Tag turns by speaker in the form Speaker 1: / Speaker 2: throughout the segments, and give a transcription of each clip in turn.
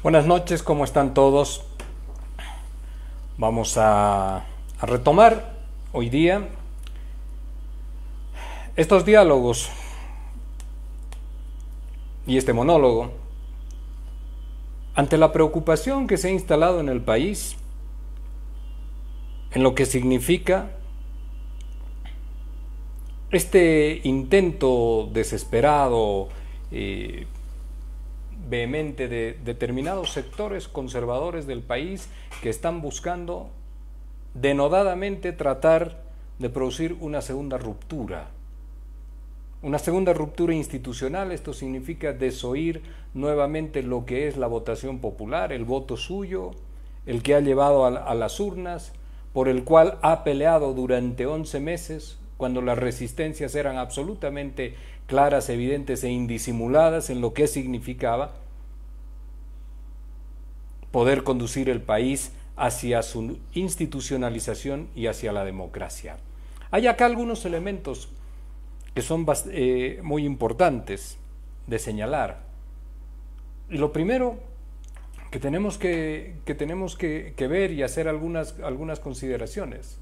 Speaker 1: Buenas noches, ¿cómo están todos? Vamos a retomar hoy día estos diálogos y este monólogo ante la preocupación que se ha instalado en el país en lo que significa este intento desesperado, vehemente de determinados sectores conservadores del país que están buscando denodadamente tratar de producir una segunda ruptura institucional. Esto significa desoír nuevamente lo que es la votación popular, el voto suyo, el que ha llevado a las urnas, por el cual ha peleado durante 11 meses, cuando las resistencias eran absolutamente claras, evidentes e indisimuladas en lo que significaba poder conducir el país hacia su institucionalización y hacia la democracia. Hay acá algunos elementos que son muy importantes de señalar. Y lo primero que tenemos que ver y hacer algunas consideraciones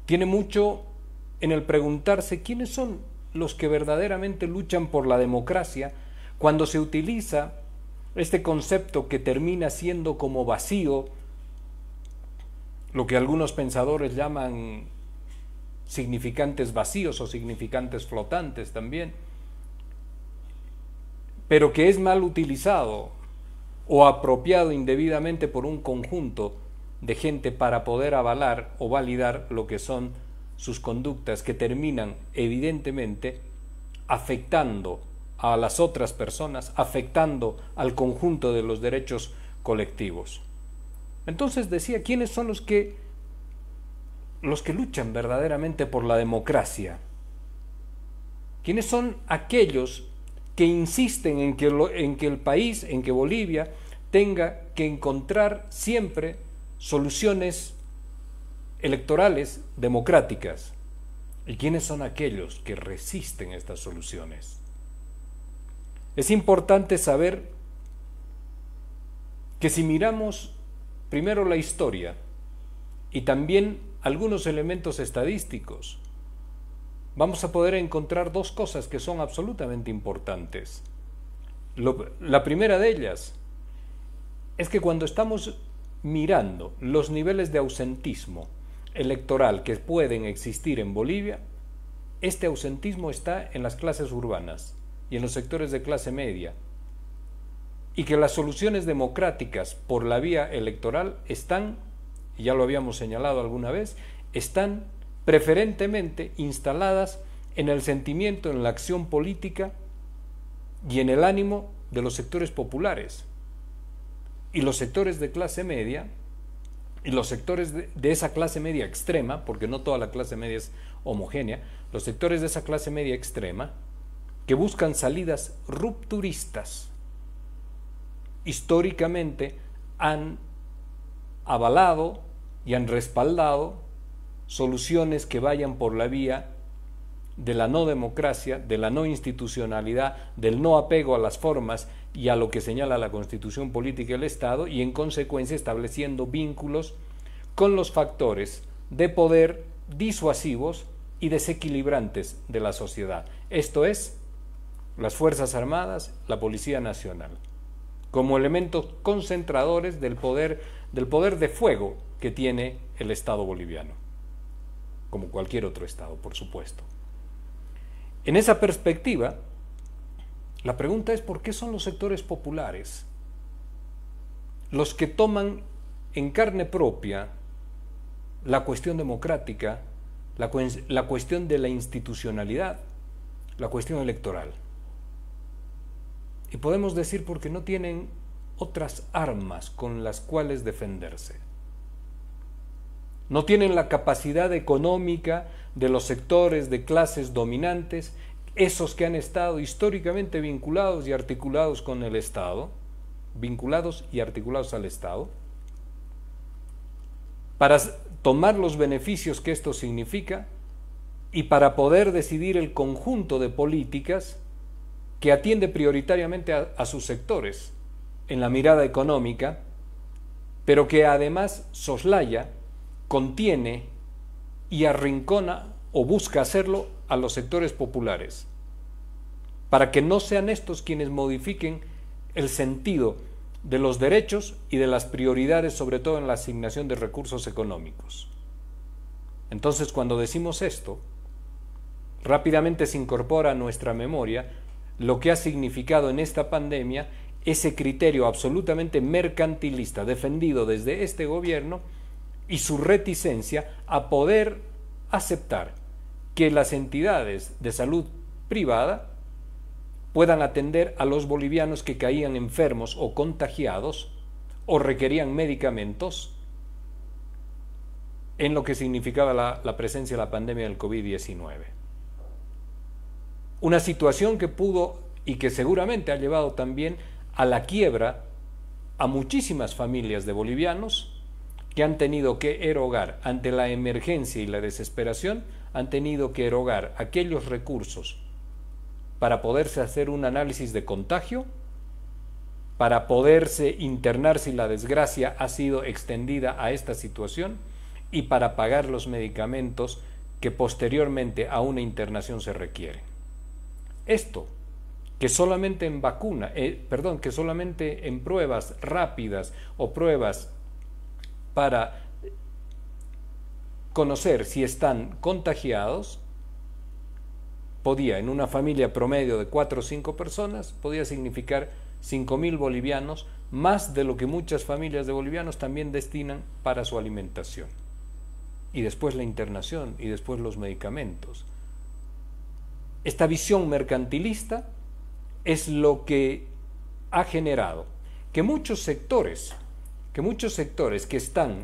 Speaker 1: tiene mucho en el preguntarse quiénes son los que verdaderamente luchan por la democracia cuando se utiliza este concepto que termina siendo como vacío, lo que algunos pensadores llaman significantes vacíos o significantes flotantes también, pero que es mal utilizado o apropiado indebidamente por un conjunto de gente para poder avalar o validar lo que son sus conductas, que terminan evidentemente afectando a las otras personas, afectando al conjunto de los derechos colectivos. Entonces decía, ¿quiénes son los que luchan verdaderamente por la democracia? ¿Quiénes son aquellos que insisten en que el país, en que Bolivia tenga que encontrar siempre soluciones electorales democráticas? ¿Y quiénes son aquellos que resisten estas soluciones? Es importante saber que si miramos primero la historia y también algunos elementos estadísticos, vamos a poder encontrar dos cosas que son absolutamente importantes. La primera de ellas es que cuando estamos mirando los niveles de ausentismo electoral que pueden existir en Bolivia, este ausentismo está en las clases urbanas y en los sectores de clase media, y que las soluciones democráticas por la vía electoral están, y ya lo habíamos señalado alguna vez, están preferentemente instaladas en el sentimiento, en la acción política y en el ánimo de los sectores populares. Y los sectores de clase media, y los sectores de esa clase media extrema, porque no toda la clase media es homogénea, los sectores de esa clase media extrema, que buscan salidas rupturistas, históricamente han avalado y han respaldado soluciones que vayan por la vía de la no democracia, de la no institucionalidad, del no apego a las formas y a lo que señala la Constitución Política del Estado, y en consecuencia estableciendo vínculos con los factores de poder disuasivos y desequilibrantes de la sociedad. Esto es, las Fuerzas Armadas, la Policía Nacional, como elementos concentradores del poder de fuego que tiene el Estado boliviano, como cualquier otro Estado, por supuesto. En esa perspectiva, la pregunta es ¿por qué son los sectores populares los que toman en carne propia la cuestión democrática, la cuestión de la institucionalidad, la cuestión electoral? Y podemos decir porque no tienen otras armas con las cuales defenderse. No tienen la capacidad económica de los sectores de clases dominantes, esos que han estado históricamente vinculados y articulados con el Estado, vinculados y articulados al Estado, para tomar los beneficios que esto significa y para poder decidir el conjunto de políticas que atiende prioritariamente a sus sectores, en la mirada económica, pero que además soslaya, contiene y arrincona o busca hacerlo a los sectores populares, para que no sean estos quienes modifiquen el sentido de los derechos y de las prioridades, sobre todo en la asignación de recursos económicos. Entonces, cuando decimos esto, rápidamente se incorpora a nuestra memoria lo que ha significado en esta pandemia ese criterio absolutamente mercantilista defendido desde este gobierno y su reticencia a poder aceptar que las entidades de salud privada puedan atender a los bolivianos que caían enfermos o contagiados o requerían medicamentos en lo que significaba la presencia de la pandemia del COVID-19. Una situación que pudo y que seguramente ha llevado también a la quiebra a muchísimas familias de bolivianos que han tenido que erogar ante la emergencia y la desesperación, han tenido que erogar aquellos recursos para poderse hacer un análisis de contagio, para poderse internar si la desgracia ha sido extendida a esta situación y para pagar los medicamentos que posteriormente a una internación se requieren. Esto, que solamente en que solamente en pruebas rápidas o pruebas para conocer si están contagiados, podía, en una familia promedio de 4 o 5 personas, podía significar 5.000 bolivianos, más de lo que muchas familias de bolivianos también destinan para su alimentación. Y después la internación, y después los medicamentos. Esta visión mercantilista es lo que ha generado que muchos sectores que están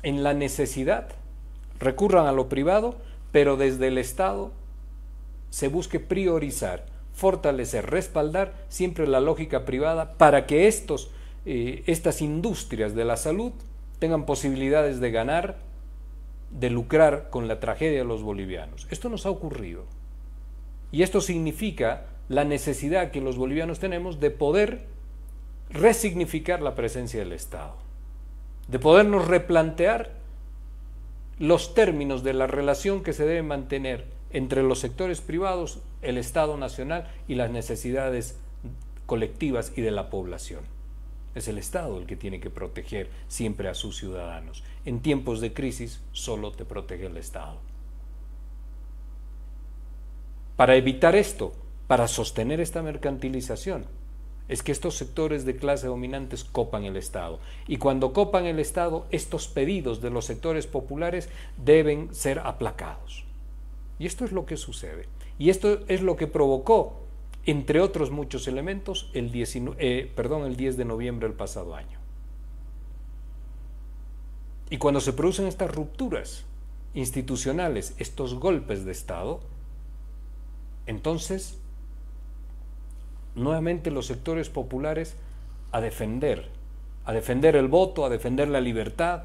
Speaker 1: en la necesidad recurran a lo privado, pero desde el Estado se busque priorizar, fortalecer, respaldar siempre la lógica privada para que estas industrias de la salud tengan posibilidades de ganar, de lucrar con la tragedia de los bolivianos. Esto nos ha ocurrido. Y esto significa la necesidad que los bolivianos tenemos de poder resignificar la presencia del Estado, de podernos replantear los términos de la relación que se debe mantener entre los sectores privados, el Estado nacional y las necesidades colectivas y de la población. Es el Estado el que tiene que proteger siempre a sus ciudadanos. En tiempos de crisis solo te protege el Estado. Para evitar esto, para sostener esta mercantilización, es que estos sectores de clase dominantes copan el Estado. Y cuando copan el Estado, estos pedidos de los sectores populares deben ser aplacados. Y esto es lo que sucede. Y esto es lo que provocó, entre otros muchos elementos, el 10 de noviembre del pasado año. Y cuando se producen estas rupturas institucionales, estos golpes de Estado, entonces, nuevamente los sectores populares a defender el voto, a defender la libertad,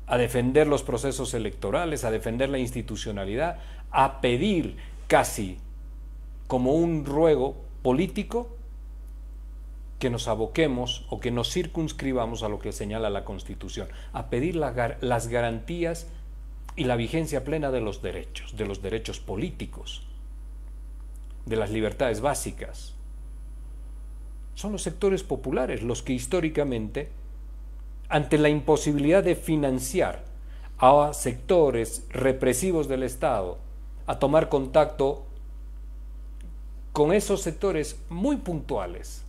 Speaker 1: a defender los procesos electorales, a defender la institucionalidad, a pedir casi como un ruego político que nos aboquemos o que nos circunscribamos a lo que señala la Constitución, a pedir las garantías y la vigencia plena de los derechos políticos, de las libertades básicas. Son los sectores populares los que históricamente, ante la imposibilidad de financiar a sectores represivos del Estado, a tomar contacto con esos sectores muy puntuales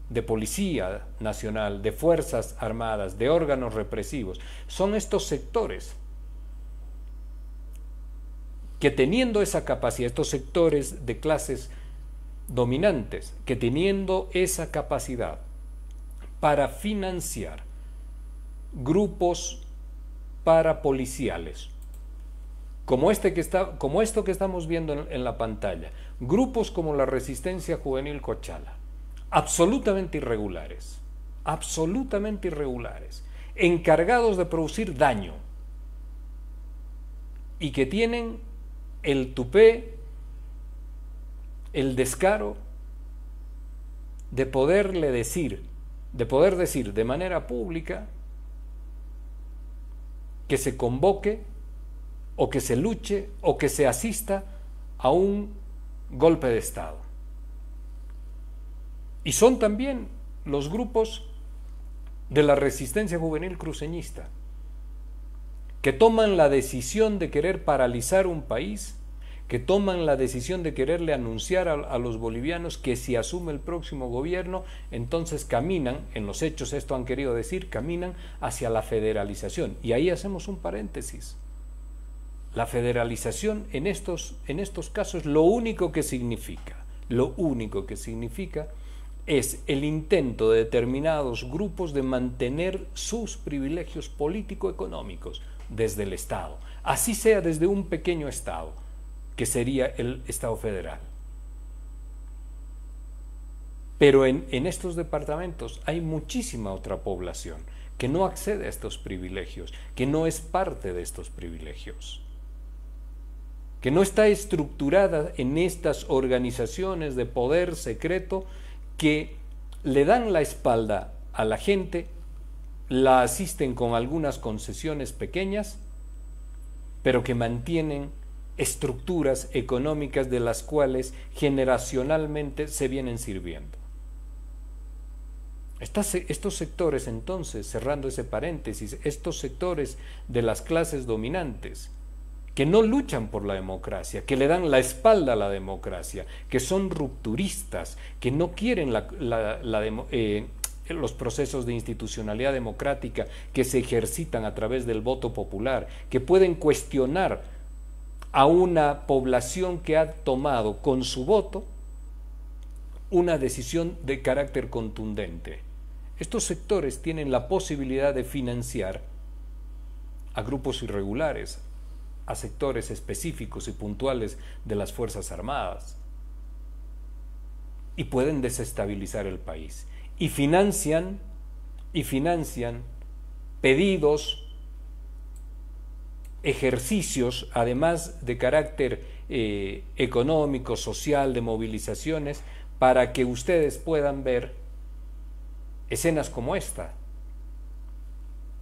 Speaker 1: de Policía Nacional, de Fuerzas Armadas, de órganos represivos, son estos sectores que teniendo esa capacidad, estos sectores de clases dominantes, que teniendo esa capacidad para financiar grupos parapoliciales, como esto que estamos viendo en la pantalla, grupos como la Resistencia Juvenil Cochala, absolutamente irregulares, encargados de producir daño y que tienen el tupé, el descaro de poder decir de manera pública que se convoque o que se luche o que se asista a un golpe de Estado. Y son también los grupos de la resistencia juvenil cruceñista que toman la decisión de querer paralizar un país, que toman la decisión de quererle anunciar a los bolivianos que si asume el próximo gobierno, entonces caminan, en los hechos esto han querido decir, caminan hacia la federalización. Y ahí hacemos un paréntesis. La federalización en estos casos lo único que significa es el intento de determinados grupos de mantener sus privilegios político-económicos desde el Estado, así sea desde un pequeño Estado, que sería el Estado federal. Pero en estos departamentos hay muchísima otra población que no accede a estos privilegios, que no es parte de estos privilegios, que no está estructurada en estas organizaciones de poder secreto que le dan la espalda a la gente, la asisten con algunas concesiones pequeñas, pero que mantienen estructuras económicas de las cuales generacionalmente se vienen sirviendo. Estos sectores, entonces, cerrando ese paréntesis, estos sectores de las clases dominantes que no luchan por la democracia, que le dan la espalda a la democracia, que son rupturistas, que no quieren los procesos de institucionalidad democrática que se ejercitan a través del voto popular, que pueden cuestionar a una población que ha tomado con su voto una decisión de carácter contundente. Estos sectores tienen la posibilidad de financiar a grupos irregulares, a sectores específicos y puntuales de las Fuerzas Armadas, y pueden desestabilizar el país. Y financian pedidos, ejercicios, además de carácter económico, social, de movilizaciones, para que ustedes puedan ver escenas como esta,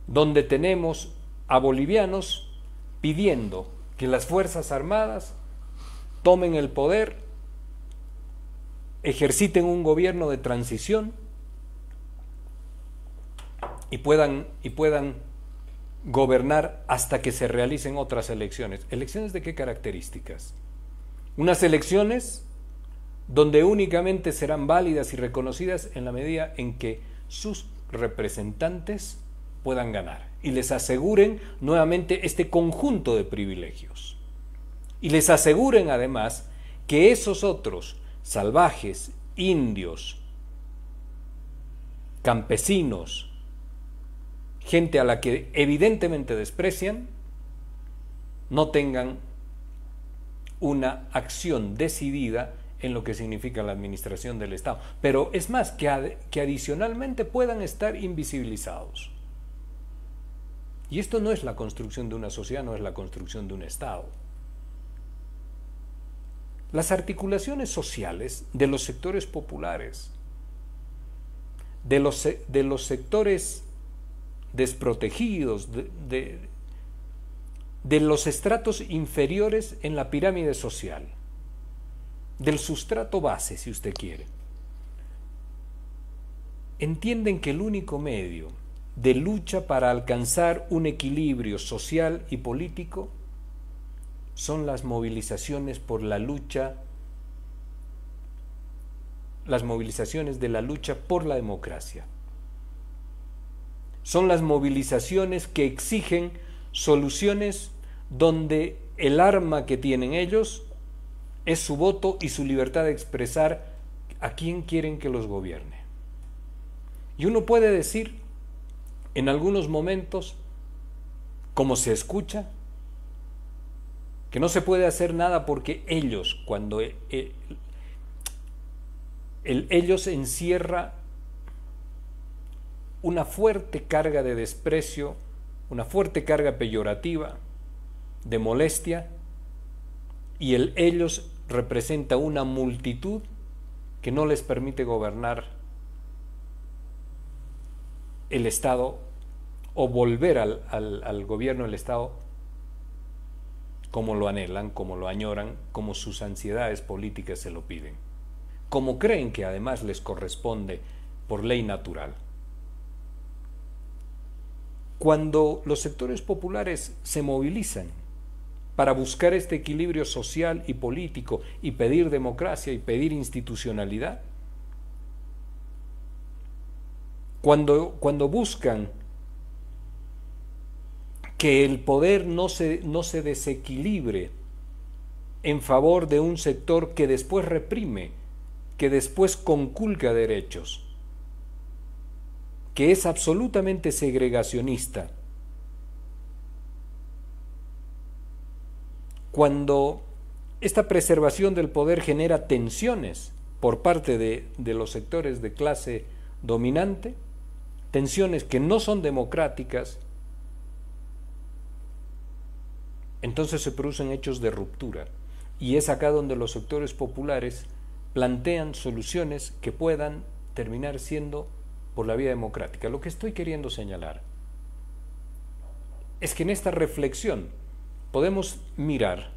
Speaker 1: donde tenemos a bolivianos pidiendo que las Fuerzas Armadas tomen el poder, ejerciten un gobierno de transición y puedan gobernar hasta que se realicen otras elecciones. ¿Elecciones de qué características? Unas elecciones donde únicamente serán válidas y reconocidas en la medida en que sus representantes puedan ganar y les aseguren nuevamente este conjunto de privilegios. Y les aseguren además que esos otros salvajes, indios, campesinos, gente a la que evidentemente desprecian, no tengan una acción decidida en lo que significa la administración del Estado. Pero es más, que adicionalmente puedan estar invisibilizados. Y esto no es la construcción de una sociedad, no es la construcción de un Estado. Las articulaciones sociales de los sectores populares, de los sectores desprotegidos, de los estratos inferiores en la pirámide social, del sustrato base, si usted quiere, entienden que el único medio de lucha para alcanzar un equilibrio social y político son las movilizaciones por la lucha, las movilizaciones de la lucha por la democracia. Son las movilizaciones que exigen soluciones donde el arma que tienen ellos es su voto y su libertad de expresar a quién quieren que los gobierne. Y uno puede decir en algunos momentos, como se escucha, que no se puede hacer nada porque ellos, cuando ellos encierra una fuerte carga de desprecio, una fuerte carga peyorativa, de molestia, y el ellos representa una multitud que no les permite gobernar el Estado o volver al gobierno del Estado como lo anhelan, como lo añoran, como sus ansiedades políticas se lo piden, como creen que además les corresponde por ley natural. Cuando los sectores populares se movilizan para buscar este equilibrio social y político y pedir democracia y pedir institucionalidad, cuando buscan que el poder no se desequilibre en favor de un sector que después reprime, que después conculca derechos, que es absolutamente segregacionista. Cuando esta preservación del poder genera tensiones por parte de los sectores de clase dominante, tensiones que no son democráticas, entonces se producen hechos de ruptura, y es acá donde los sectores populares plantean soluciones que puedan terminar siendo por la vía democrática. Lo que estoy queriendo señalar es que en esta reflexión podemos mirar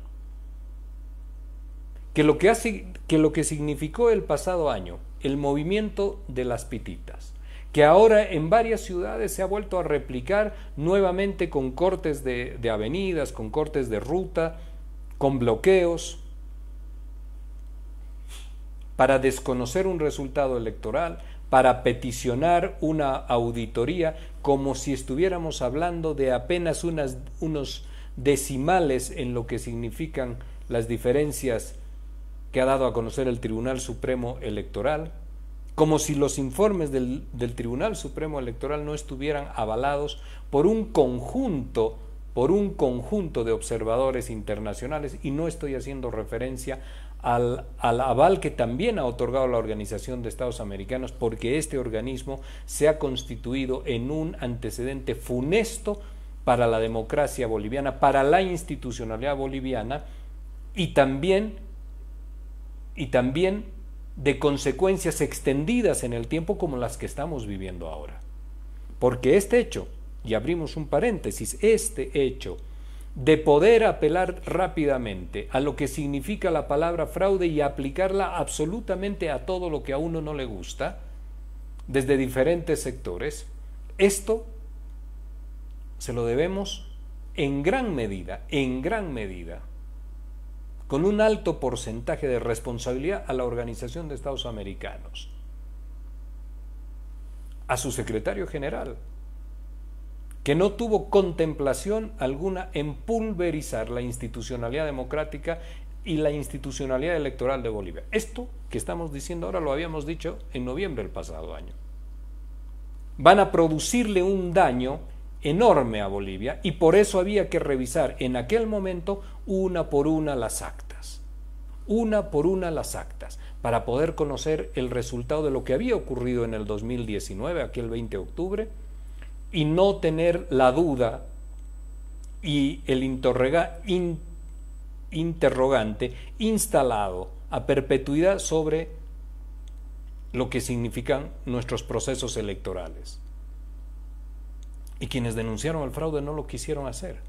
Speaker 1: que lo que significó el pasado año el movimiento de las pititas, que ahora en varias ciudades se ha vuelto a replicar nuevamente con cortes de avenidas, con cortes de ruta, con bloqueos, para desconocer un resultado electoral, para peticionar una auditoría, como si estuviéramos hablando de apenas unos decimales en lo que significan las diferencias que ha dado a conocer el Tribunal Supremo Electoral, como si los informes del Tribunal Supremo Electoral no estuvieran avalados por un conjunto de observadores internacionales, y no estoy haciendo referencia al aval que también ha otorgado la Organización de Estados Americanos, porque este organismo se ha constituido en un antecedente funesto para la democracia boliviana, para la institucionalidad boliviana, y también de consecuencias extendidas en el tiempo como las que estamos viviendo ahora. Porque este hecho, y abrimos un paréntesis, este hecho de poder apelar rápidamente a lo que significa la palabra fraude y aplicarla absolutamente a todo lo que a uno no le gusta, desde diferentes sectores, esto se lo debemos en gran medida, con un alto porcentaje de responsabilidad a la Organización de Estados Americanos, a su secretario general, que no tuvo contemplación alguna en pulverizar la institucionalidad democrática y la institucionalidad electoral de Bolivia. Esto que estamos diciendo ahora lo habíamos dicho en noviembre del pasado año. Van a producirle un daño enorme a Bolivia, y por eso había que revisar en aquel momento una por una las actas, para poder conocer el resultado de lo que había ocurrido en el 2019, aquel 20 de octubre, y no tener la duda y el interrogante instalado a perpetuidad sobre lo que significan nuestros procesos electorales. Y quienes denunciaron el fraude no lo quisieron hacer.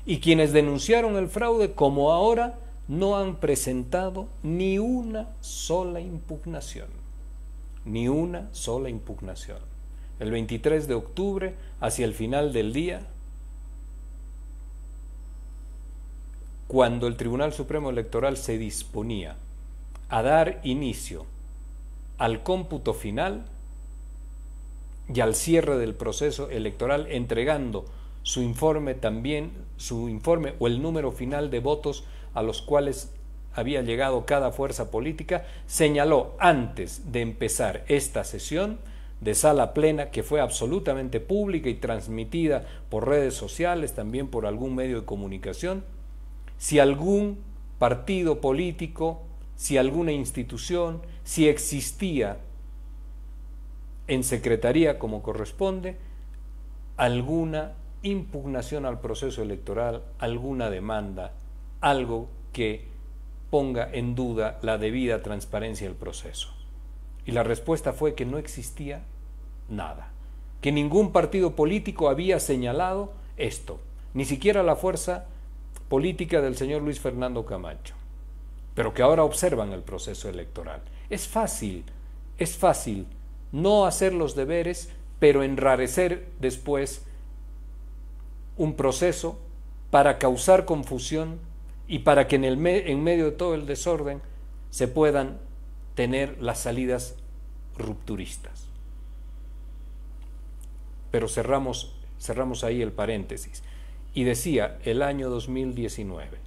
Speaker 1: Y quienes denunciaron el fraude, como ahora, no han presentado ni una sola impugnación. Ni una sola impugnación. El 23 de octubre, hacia el final del día, cuando el Tribunal Supremo Electoral se disponía a dar inicio al cómputo final y al cierre del proceso electoral, entregando su informe o el número final de votos a los cuales había llegado cada fuerza política, señaló antes de empezar esta sesión de sala plena, que fue absolutamente pública y transmitida por redes sociales, también por algún medio de comunicación, si algún partido político, si alguna institución, si existía en secretaría como corresponde alguna impugnación al proceso electoral, alguna demanda, algo que ponga en duda la debida transparencia del proceso. Y la respuesta fue que no existía nada, que ningún partido político había señalado esto, ni siquiera la fuerza política del señor Luis Fernando Camacho, pero que ahora observan el proceso electoral. Es fácil no hacer los deberes, pero enrarecer después un proceso para causar confusión y para que en medio de todo el desorden se puedan tener las salidas rupturistas. Pero cerramos ahí el paréntesis. Y decía, el año 2019,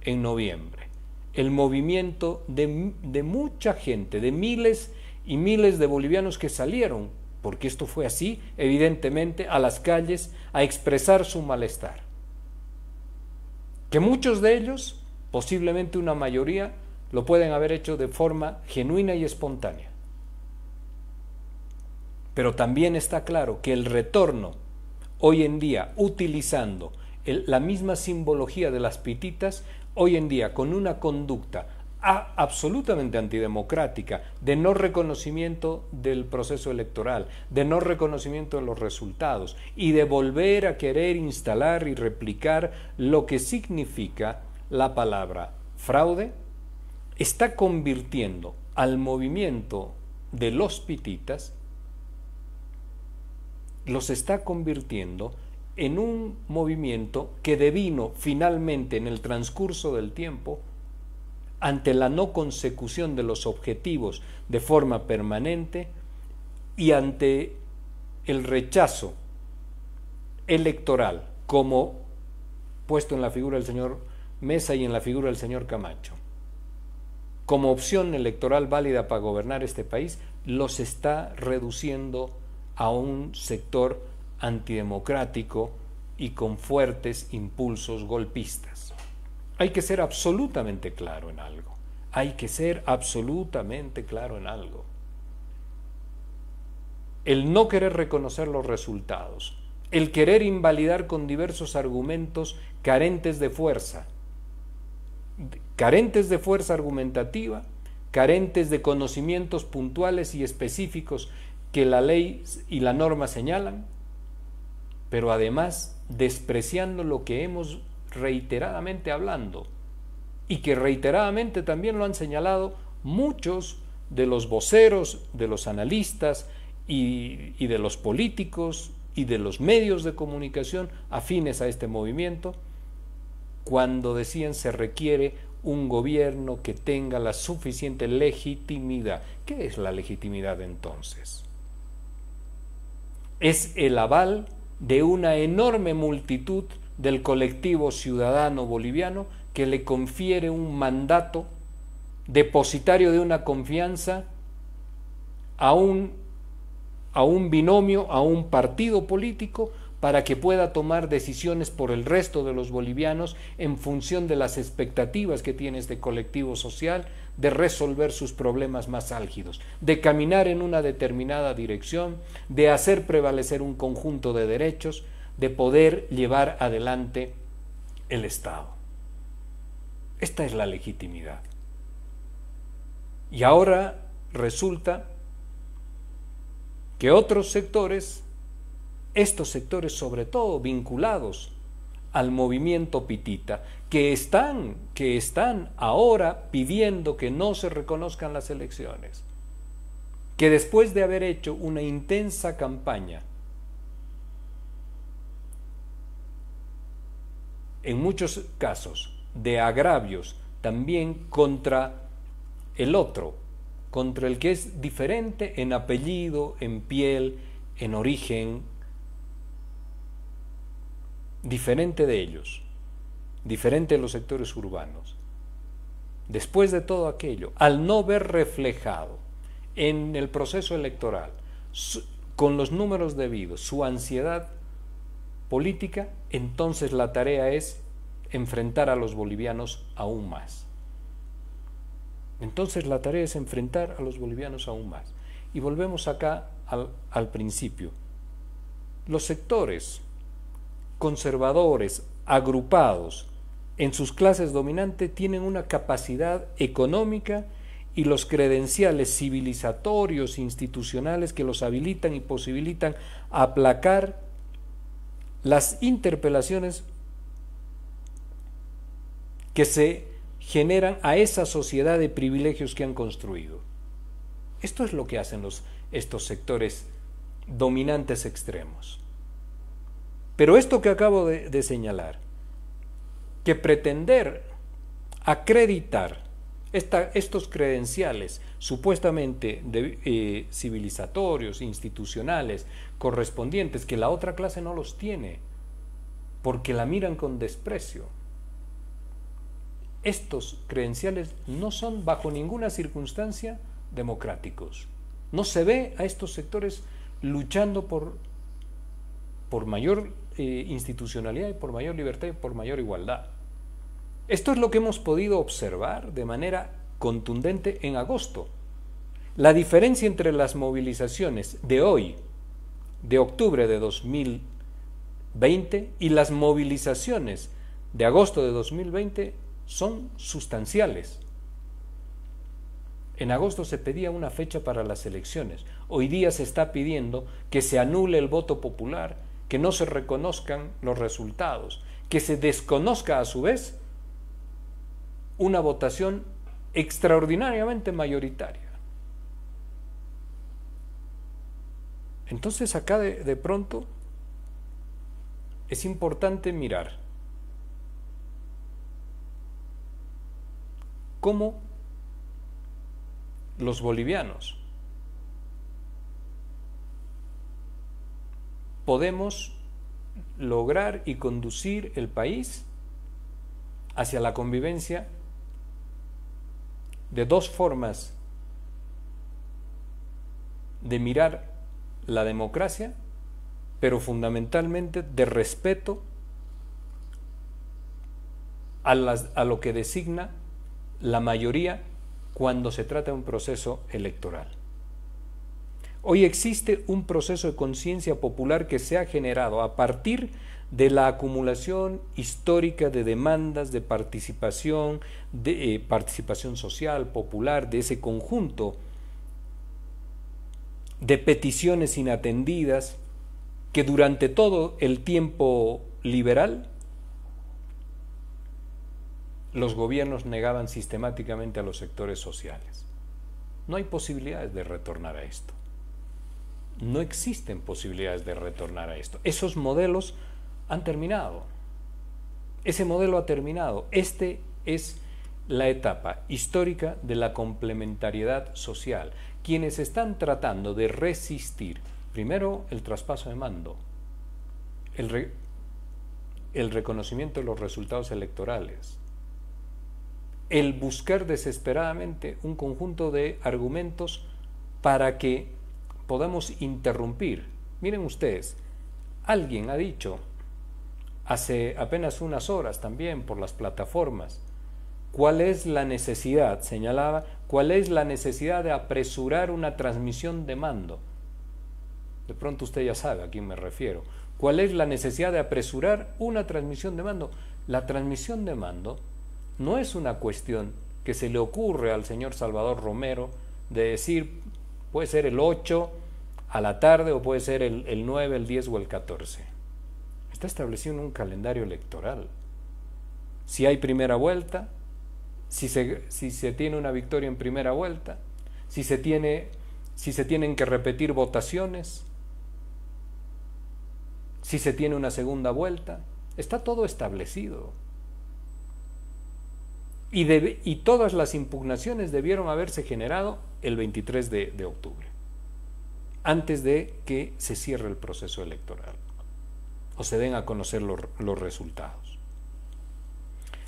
Speaker 1: en noviembre, el movimiento de mucha gente, de miles y miles de bolivianos que salieron, porque esto fue así, evidentemente, a las calles a expresar su malestar. Que muchos de ellos, posiblemente una mayoría, lo pueden haber hecho de forma genuina y espontánea. Pero también está claro que el retorno, hoy en día, utilizando la misma simbología de las pititas, hoy en día con una conducta absolutamente antidemocrática, de no reconocimiento del proceso electoral, de no reconocimiento de los resultados y de volver a querer instalar y replicar lo que significa la palabra fraude, está convirtiendo al movimiento de los pititas, los está convirtiendo en un movimiento que devino finalmente en el transcurso del tiempo, ante la no consecución de los objetivos de forma permanente y ante el rechazo electoral, como puesto en la figura del señor Mesa y en la figura del señor Camacho, como opción electoral válida para gobernar este país, los está reduciendo a un sector antidemocrático y con fuertes impulsos golpistas. Hay que ser absolutamente claro en algo. Hay que ser absolutamente claro en algo. El no querer reconocer los resultados, el querer invalidar con diversos argumentos carentes de fuerza argumentativa, carentes de conocimientos puntuales y específicos que la ley y la norma señalan, pero además despreciando lo que hemos reiteradamente hablando y que reiteradamente también lo han señalado muchos de los voceros, de los analistas y de los políticos y de los medios de comunicación afines a este movimiento, cuando decían se requiere un gobierno que tenga la suficiente legitimidad. ¿Qué es la legitimidad entonces? Es el aval de una enorme multitud del colectivo ciudadano boliviano que le confiere un mandato depositario de una confianza a un binomio, a un partido político, para que pueda tomar decisiones por el resto de los bolivianos en función de las expectativas que tiene este colectivo social de resolver sus problemas más álgidos, de caminar en una determinada dirección, de hacer prevalecer un conjunto de derechos, de poder llevar adelante el Estado. Esta es la legitimidad. Y ahora resulta que otros sectores, estos sectores sobre todo vinculados al movimiento pitita, que están ahora pidiendo que no se reconozcan las elecciones, que después de haber hecho una intensa campaña, en muchos casos de agravios también contra el otro, contra el que es diferente en apellido, en piel, en origen, diferente de ellos, diferente de los sectores urbanos. Después de todo aquello, al no ver reflejado en el proceso electoral, con los números debidos, su ansiedad política, entonces la tarea es enfrentar a los bolivianos aún más. Entonces la tarea es enfrentar a los bolivianos aún más. Y volvemos acá al principio. Los sectores conservadores, agrupados en sus clases dominantes, tienen una capacidad económica y los credenciales civilizatorios institucionales que los habilitan y posibilitan aplacar las interpelaciones que se generan a esa sociedad de privilegios que han construido. Esto es lo que hacen estos sectores dominantes extremos. Pero esto que acabo de señalar, que pretender acreditar estos credenciales supuestamente civilizatorios, institucionales, correspondientes, que la otra clase no los tiene, porque la miran con desprecio. Estos credenciales no son bajo ninguna circunstancia democráticos. No se ve a estos sectores luchando por mayor institucionalidad y por mayor libertad y por mayor igualdad. Esto es lo que hemos podido observar de manera contundente en agosto. La diferencia entre las movilizaciones de hoy, de octubre de 2020, y las movilizaciones de agosto de 2020 son sustanciales. En agosto se pedía una fecha para las elecciones. Hoy día se está pidiendo que se anule el voto popular, que no se reconozcan los resultados, que se desconozca a su vez una votación extraordinariamente mayoritaria. Entonces acá de pronto es importante mirar cómo los bolivianos podemos lograr y conducir el país hacia la convivencia de dos formas de mirar la democracia, pero fundamentalmente de respeto a lo que designa la mayoría cuando se trata de un proceso electoral. Hoy existe un proceso de conciencia popular que se ha generado a partir de la acumulación histórica de demandas de participación social, popular, de ese conjunto de peticiones inatendidas que durante todo el tiempo liberal los gobiernos negaban sistemáticamente a los sectores sociales. No hay posibilidades de retornar a esto. No existen posibilidades de retornar a esto. Esos modelos han terminado. Ese modelo ha terminado. Este es la etapa histórica de la complementariedad social. Quienes están tratando de resistir, primero, el traspaso de mando, el reconocimiento de los resultados electorales, el buscar desesperadamente un conjunto de argumentos para que podamos interrumpir. Miren ustedes, alguien ha dicho hace apenas unas horas también por las plataformas, ¿cuál es la necesidad? Señalaba, ¿cuál es la necesidad de apresurar una transmisión de mando? De pronto usted ya sabe a quién me refiero. ¿Cuál es la necesidad de apresurar una transmisión de mando? La transmisión de mando no es una cuestión que se le ocurre al señor Salvador Romero de decir, puede ser el 8 a la tarde o puede ser el 9, el 10 o el 14. Está establecido en un calendario electoral. Si hay primera vuelta, si se tiene una victoria en primera vuelta, si se tienen que repetir votaciones, si se tiene una segunda vuelta, está todo establecido. Y todas las impugnaciones debieron haberse generado el 23 de octubre, antes de que se cierre el proceso electoral o se den a conocer los resultados.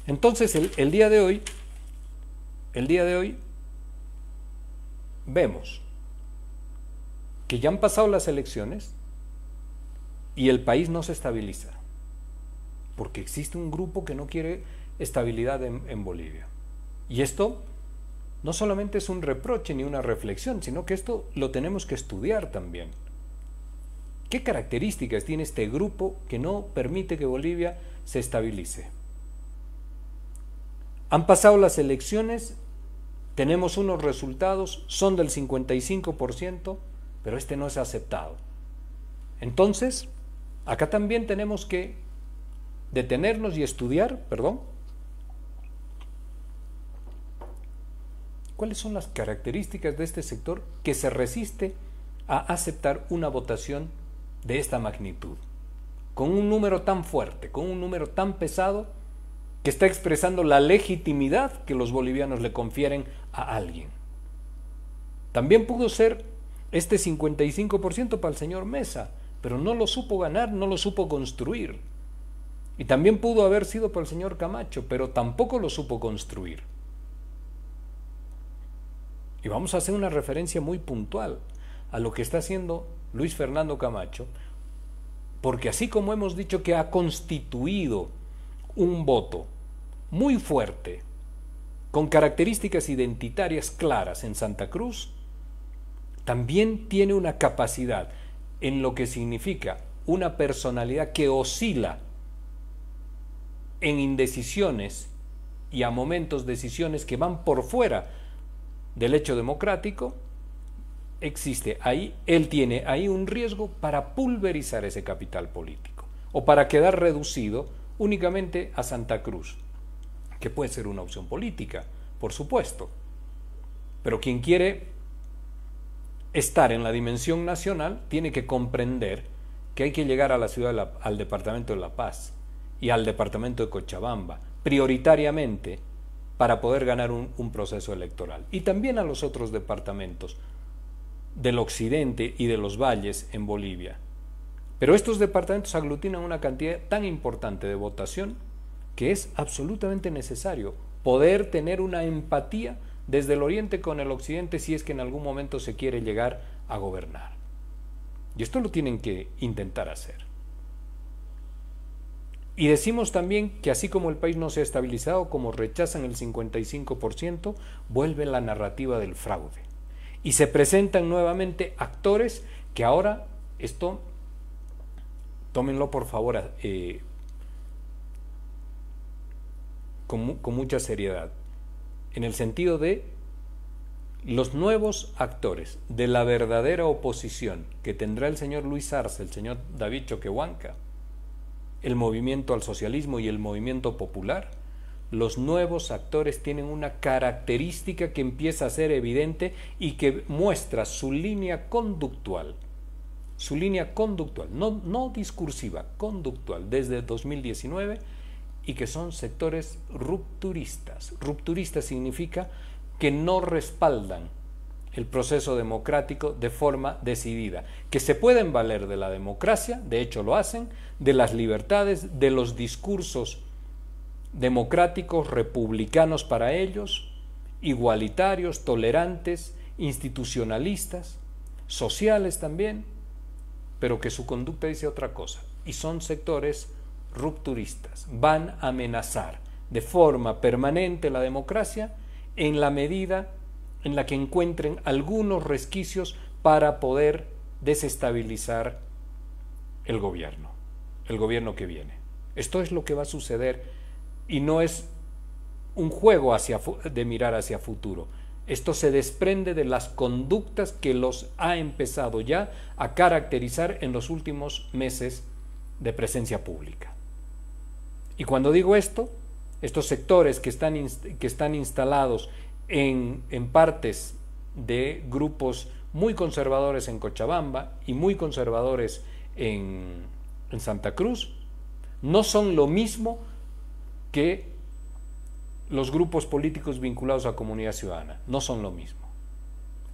Speaker 1: Entonces, el día de hoy vemos que ya han pasado las elecciones y el país no se estabiliza, porque existe un grupo que no quiere estabilidad en Bolivia. Y esto no solamente es un reproche ni una reflexión, sino que esto lo tenemos que estudiar también. ¿Qué características tiene este grupo que no permite que Bolivia se estabilice? Han pasado las elecciones tenemos unos resultados, son del 55%, pero este no es aceptado. Entonces, acá también tenemos que detenernos y estudiar, cuáles son las características de este sector que se resiste a aceptar una votación de esta magnitud, con un número tan fuerte, con un número tan pesado, que está expresando la legitimidad que los bolivianos le confieren a alguien. También pudo ser este 55% para el señor Mesa, pero no lo supo ganar, no lo supo construir. Y también pudo haber sido para el señor Camacho, pero tampoco lo supo construir. Y vamos a hacer una referencia muy puntual a lo que está haciendo Luis Fernando Camacho, porque así como hemos dicho que ha constituido un voto muy fuerte, con características identitarias claras en Santa Cruz, también tiene una capacidad en lo que significa una personalidad que oscila en indecisiones y a momentos decisiones que van por fuera del hecho democrático. Existe ahí, él tiene ahí un riesgo para pulverizar ese capital político o para quedar reducido únicamente a Santa Cruz, que puede ser una opción política, por supuesto, pero quien quiere estar en la dimensión nacional tiene que comprender que hay que llegar a la ciudad, al departamento de La Paz y al departamento de Cochabamba, prioritariamente, para poder ganar un proceso electoral, y también a los otros departamentos del occidente y de los valles en Bolivia. Pero estos departamentos aglutinan una cantidad tan importante de votación que es absolutamente necesario poder tener una empatía desde el oriente con el occidente si es que en algún momento se quiere llegar a gobernar. Y esto lo tienen que intentar hacer. Y decimos también que así como el país no se ha estabilizado, como rechazan el 55%, vuelve la narrativa del fraude. Y se presentan nuevamente actores que ahora, esto, tómenlo por favor con mucha seriedad, en el sentido de los nuevos actores de la verdadera oposición que tendrá el señor Luis Arce, el señor David Choquehuanca, el movimiento al socialismo y el movimiento popular. Los nuevos actores tienen una característica que empieza a ser evidente y que muestra su línea conductual, no discursiva, conductual, desde 2019, y que son sectores rupturistas. Rupturista significa que no respaldan el proceso democrático de forma decidida, que se pueden valer de la democracia, de hecho lo hacen, de las libertades, de los discursos democráticos, republicanos para ellos, igualitarios, tolerantes, institucionalistas, sociales también, pero que su conducta dice otra cosa, y son sectores rupturistas, van a amenazar de forma permanente la democracia en la medida en la que encuentren algunos resquicios para poder desestabilizar el gobierno que viene. Esto es lo que va a suceder y no es un juego de mirar hacia futuro. Esto se desprende de las conductas que los ha empezado ya a caracterizar en los últimos meses de presencia pública. Y cuando digo esto, estos sectores que están instalados en partes de grupos muy conservadores en Cochabamba y muy conservadores en Santa Cruz, no son lo mismo que los grupos políticos vinculados a Comunidad Ciudadana, no son lo mismo.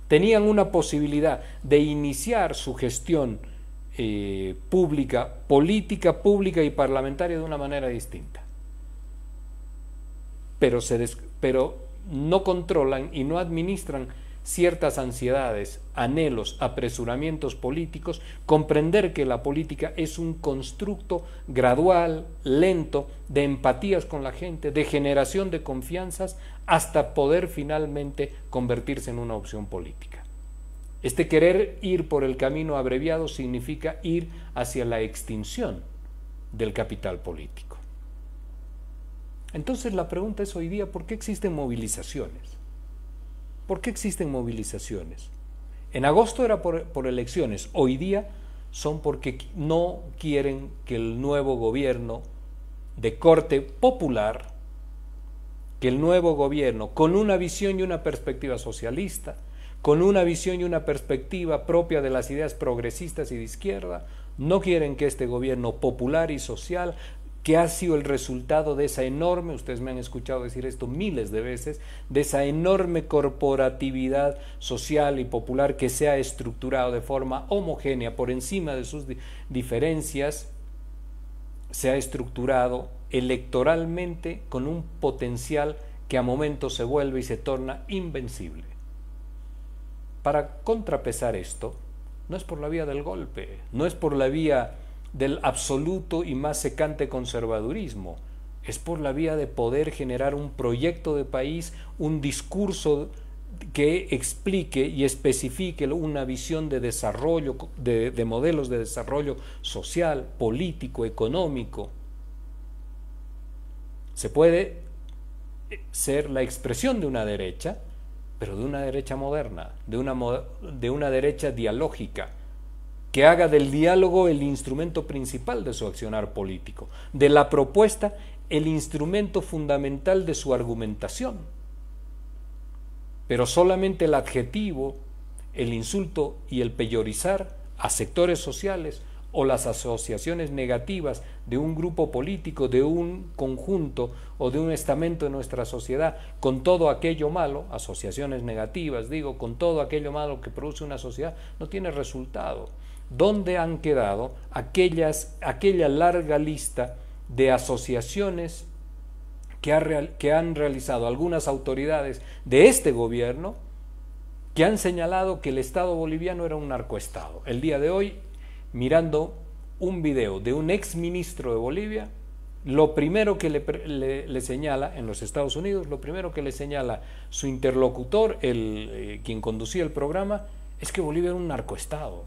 Speaker 1: Tenían una posibilidad de iniciar su gestión pública, política pública y parlamentaria de una manera distinta, pero no controlan y no administran ciertas ansiedades, anhelos, apresuramientos políticos, comprender que la política es un constructo gradual, lento, de empatías con la gente, de generación de confianzas, hasta poder finalmente convertirse en una opción política. Este querer ir por el camino abreviado significa ir hacia la extinción del capital político. Entonces la pregunta es hoy día, ¿por qué existen movilizaciones? ¿Por qué existen movilizaciones? En agosto era por elecciones, hoy día son porque no quieren que el nuevo gobierno de corte popular, que el nuevo gobierno con una visión y una perspectiva socialista, con una visión y una perspectiva propia de las ideas progresistas y de izquierda, no quieren que este gobierno popular y social, que ha sido el resultado de esa enorme, ustedes me han escuchado decir esto miles de veces, de esa enorme corporatividad social y popular que se ha estructurado de forma homogénea por encima de sus diferencias, se ha estructurado electoralmente con un potencial que a momentos se vuelve y se torna invencible. Para contrapesar esto, no es por la vía del golpe, no es por la vía del absoluto y más secante conservadurismo, es por la vía de poder generar un proyecto de país, un discurso que explique y especifique una visión de desarrollo, de modelos de desarrollo social, político, económico. Se puede ser la expresión de una derecha, pero de una derecha moderna, de una derecha dialógica, que haga del diálogo el instrumento principal de su accionar político, de la propuesta el instrumento fundamental de su argumentación. Pero solamente el adjetivo, el insulto y el peyorizar a sectores sociales o las asociaciones negativas de un grupo político, de un conjunto o de un estamento de nuestra sociedad, con todo aquello malo, asociaciones negativas, digo, con todo aquello malo que produce una sociedad, no tiene resultado. ¿Dónde han quedado aquella larga lista de asociaciones que han realizado algunas autoridades de este gobierno, que han señalado que el Estado boliviano era un narcoestado? El día de hoy, mirando un video de un ex ministro de Bolivia, lo primero que le señala en los Estados Unidos, lo primero que le señala su interlocutor, quien conducía el programa, es que Bolivia era un narcoestado.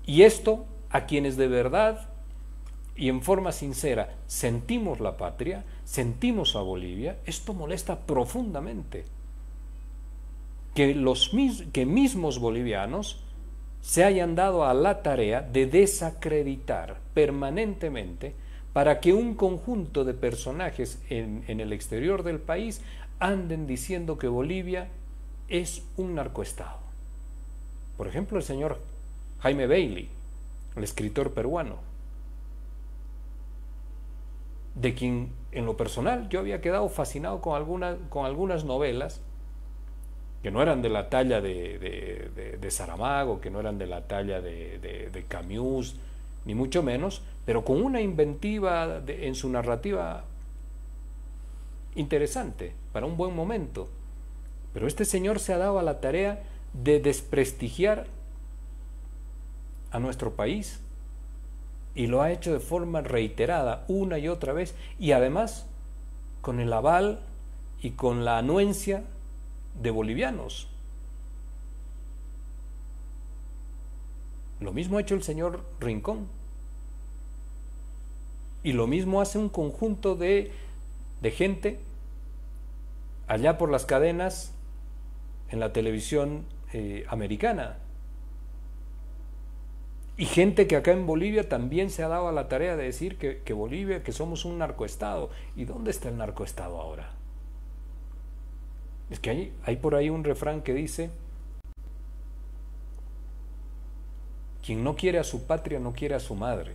Speaker 1: Y esto, a quienes de verdad y en forma sincera sentimos la patria, sentimos a Bolivia, esto molesta profundamente. Que mismos bolivianos se hayan dado a la tarea de desacreditar permanentemente para que un conjunto de personajes en el exterior del país anden diciendo que Bolivia es un narcoestado. Por ejemplo, el señor Jaime Bailey, el escritor peruano, de quien en lo personal yo había quedado fascinado con algunas novelas que no eran de la talla de Saramago, que no eran de la talla de Camus, ni mucho menos, pero con una inventiva en su narrativa interesante, para un buen momento. Pero este señor se ha dado a la tarea de desprestigiar a nuestro país, y lo ha hecho de forma reiterada una y otra vez, y además con el aval y con la anuencia de bolivianos. Lo mismo ha hecho el señor Rincón, y lo mismo hace un conjunto de gente allá por las cadenas en la televisión americana, y gente que acá en Bolivia también se ha dado a la tarea de decir que Bolivia, que somos un narcoestado. ¿Y dónde está el narcoestado ahora? Es que hay por ahí un refrán que dice: quien no quiere a su patria no quiere a su madre.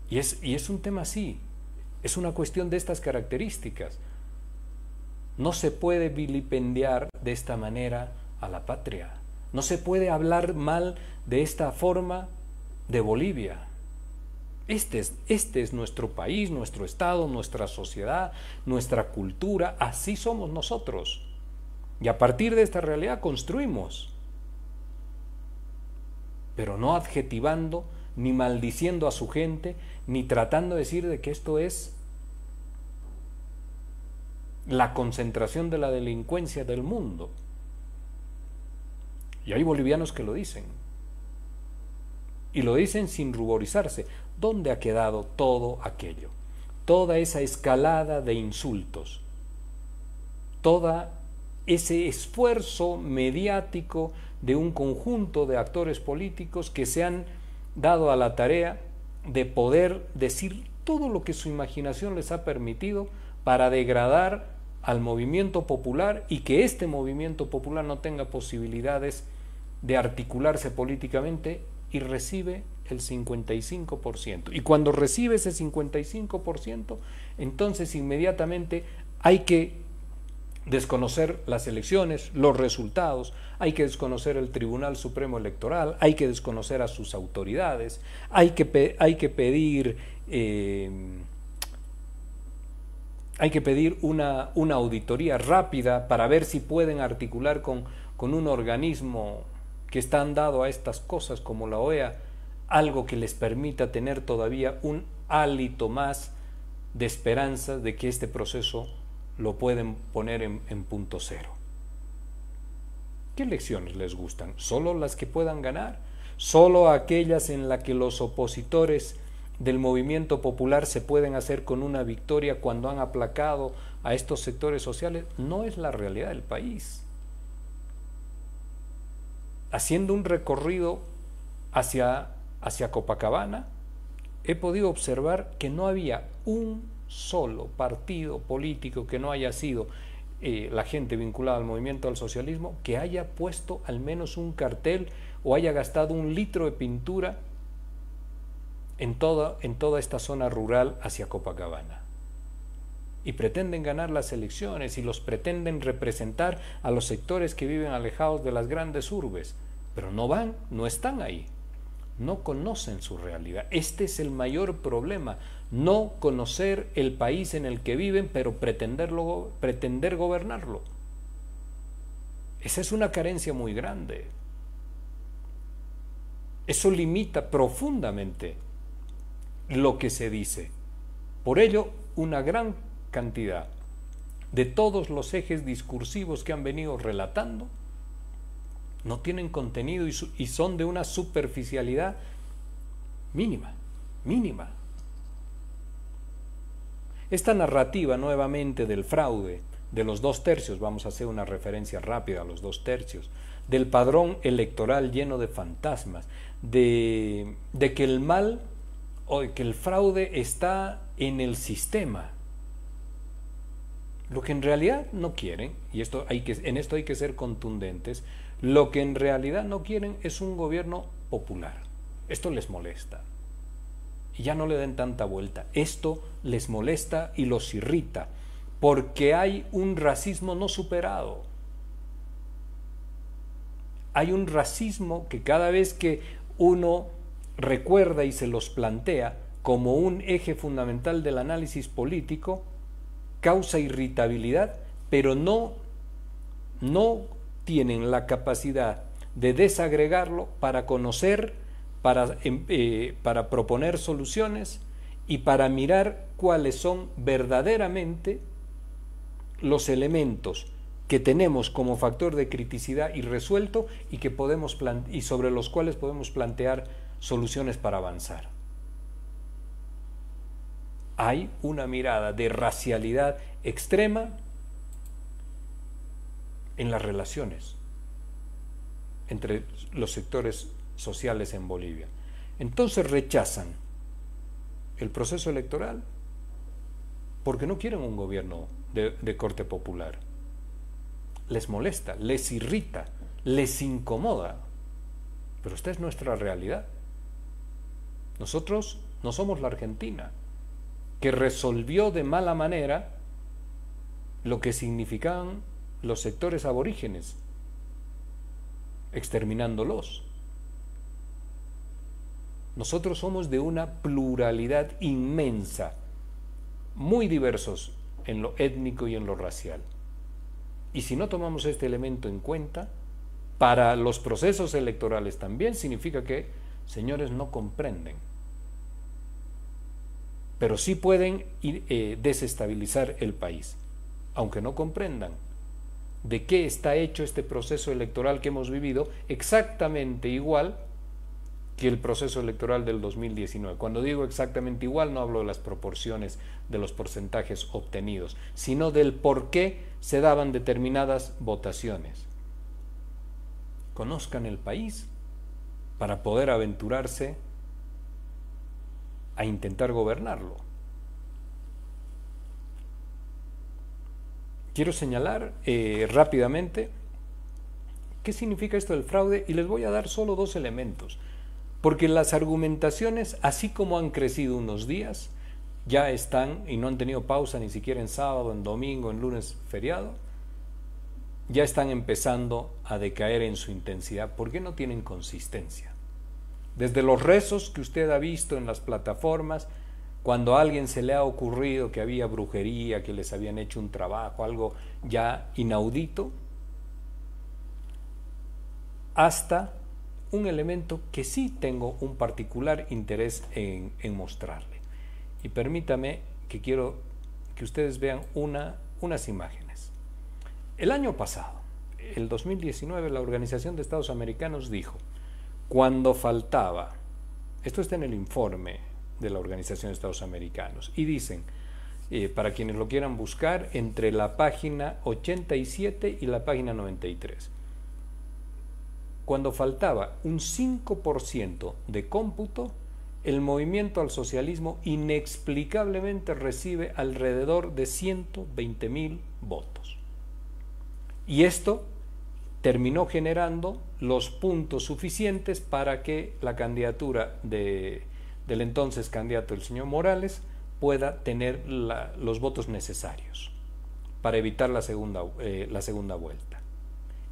Speaker 1: Y es un tema así, es una cuestión de estas características. No se puede vilipendiar de esta manera a la patria. No se puede hablar mal de esta forma de Bolivia. Este es nuestro país, nuestro Estado, nuestra sociedad, nuestra cultura. Así somos nosotros. Y a partir de esta realidad construimos. Pero no adjetivando, ni maldiciendo a su gente, ni tratando de decir de que esto es la concentración de la delincuencia del mundo. Y hay bolivianos que lo dicen. Y lo dicen sin ruborizarse. ¿Dónde ha quedado todo aquello? Toda esa escalada de insultos, toda ese esfuerzo mediático de un conjunto de actores políticos que se han dado a la tarea de poder decir todo lo que su imaginación les ha permitido para degradar al movimiento popular y que este movimiento popular no tenga posibilidades de articularse políticamente, y recibe el 55%. Y cuando recibe ese 55%, entonces inmediatamente hay que desconocer las elecciones, los resultados, hay que desconocer el Tribunal Supremo Electoral, hay que desconocer a sus autoridades, hay que pedir una auditoría rápida para ver si pueden articular con un organismo que están dado a estas cosas como la OEA, algo que les permita tener todavía un hálito más de esperanza de que este proceso lo pueden poner en punto cero. ¿Qué elecciones les gustan? ¿Solo las que puedan ganar? ¿Solo aquellas en las que los opositores del movimiento popular se pueden hacer con una victoria cuando han aplacado a estos sectores sociales? No es la realidad del país. Haciendo un recorrido hacia Copacabana, he podido observar que no había un solo partido político que no haya sido la gente vinculada al movimiento al socialismo que haya puesto al menos un cartel o haya gastado un litro de pintura en toda esta zona rural hacia Copacabana. Y pretenden ganar las elecciones y los pretenden representar a los sectores que viven alejados de las grandes urbes, pero no están ahí, no conocen su realidad. Este es el mayor problema, no conocer el país en el que viven, pero pretender gobernarlo. Esa es una carencia muy grande. Eso limita profundamente lo que se dice. Por ello, una gran cantidad de todos los ejes discursivos que han venido relatando no tienen contenido y son de una superficialidad mínima. Esta narrativa nuevamente del fraude, de los 2 tercios, vamos a hacer una referencia rápida a los 2 tercios, del padrón electoral lleno de fantasmas, de que el mal o de que el fraude está en el sistema. Lo que en realidad no quieren, y en esto hay que ser contundentes, lo que en realidad no quieren es un gobierno popular. Esto les molesta. Y ya no le den tanta vuelta. Esto les molesta y los irrita, porque hay un racismo no superado. Hay un racismo que cada vez que uno recuerda y se los plantea como un eje fundamental del análisis político, causa irritabilidad, pero no tienen la capacidad de desagregarlo para conocer, para proponer soluciones y para mirar cuáles son verdaderamente los elementos que tenemos como factor de criticidad irresuelto y sobre los cuales podemos plantear soluciones para avanzar. Hay una mirada de racialidad extrema en las relaciones entre los sectores sociales en Bolivia. Entonces rechazan el proceso electoral porque no quieren un gobierno de corte popular. Les molesta, les irrita, les incomoda, pero esta es nuestra realidad. Nosotros no somos la Argentina, que resolvió de mala manera lo que significaban los sectores aborígenes, exterminándolos. Nosotros somos de una pluralidad inmensa, muy diversos en lo étnico y en lo racial. Y si no tomamos este elemento en cuenta, para los procesos electorales también significa que, señores, no comprenden. Pero sí pueden desestabilizar el país, aunque no comprendan de qué está hecho este proceso electoral que hemos vivido, exactamente igual que el proceso electoral del 2019. Cuando digo exactamente igual, no hablo de las proporciones de los porcentajes obtenidos, sino del por qué se daban determinadas votaciones. Conozcan el país para poder aventurarse a intentar gobernarlo. Quiero señalar rápidamente qué significa esto del fraude y les voy a dar solo 2 elementos, porque las argumentaciones, así como han crecido unos días, ya están y no han tenido pausa ni siquiera en sábado, en domingo, en lunes feriado, ya están empezando a decaer en su intensidad porque no tienen consistencia. Desde los rezos que usted ha visto en las plataformas, cuando a alguien se le ha ocurrido que había brujería, que les habían hecho un trabajo, algo ya inaudito, hasta un elemento que sí tengo un particular interés en mostrarle. Y permítame que quiero que ustedes vean unas imágenes. El año pasado, el 2019, la Organización de Estados Americanos dijo, cuando faltaba, esto está en el informe de la Organización de Estados Americanos, y dicen, para quienes lo quieran buscar, entre la página 87 y la página 93, cuando faltaba un 5% de cómputo, el movimiento al socialismo inexplicablemente recibe alrededor de 120.000 votos. Y esto terminó generando los puntos suficientes para que la candidatura del entonces candidato, el señor Morales, pueda tener los votos necesarios para evitar la segunda vuelta.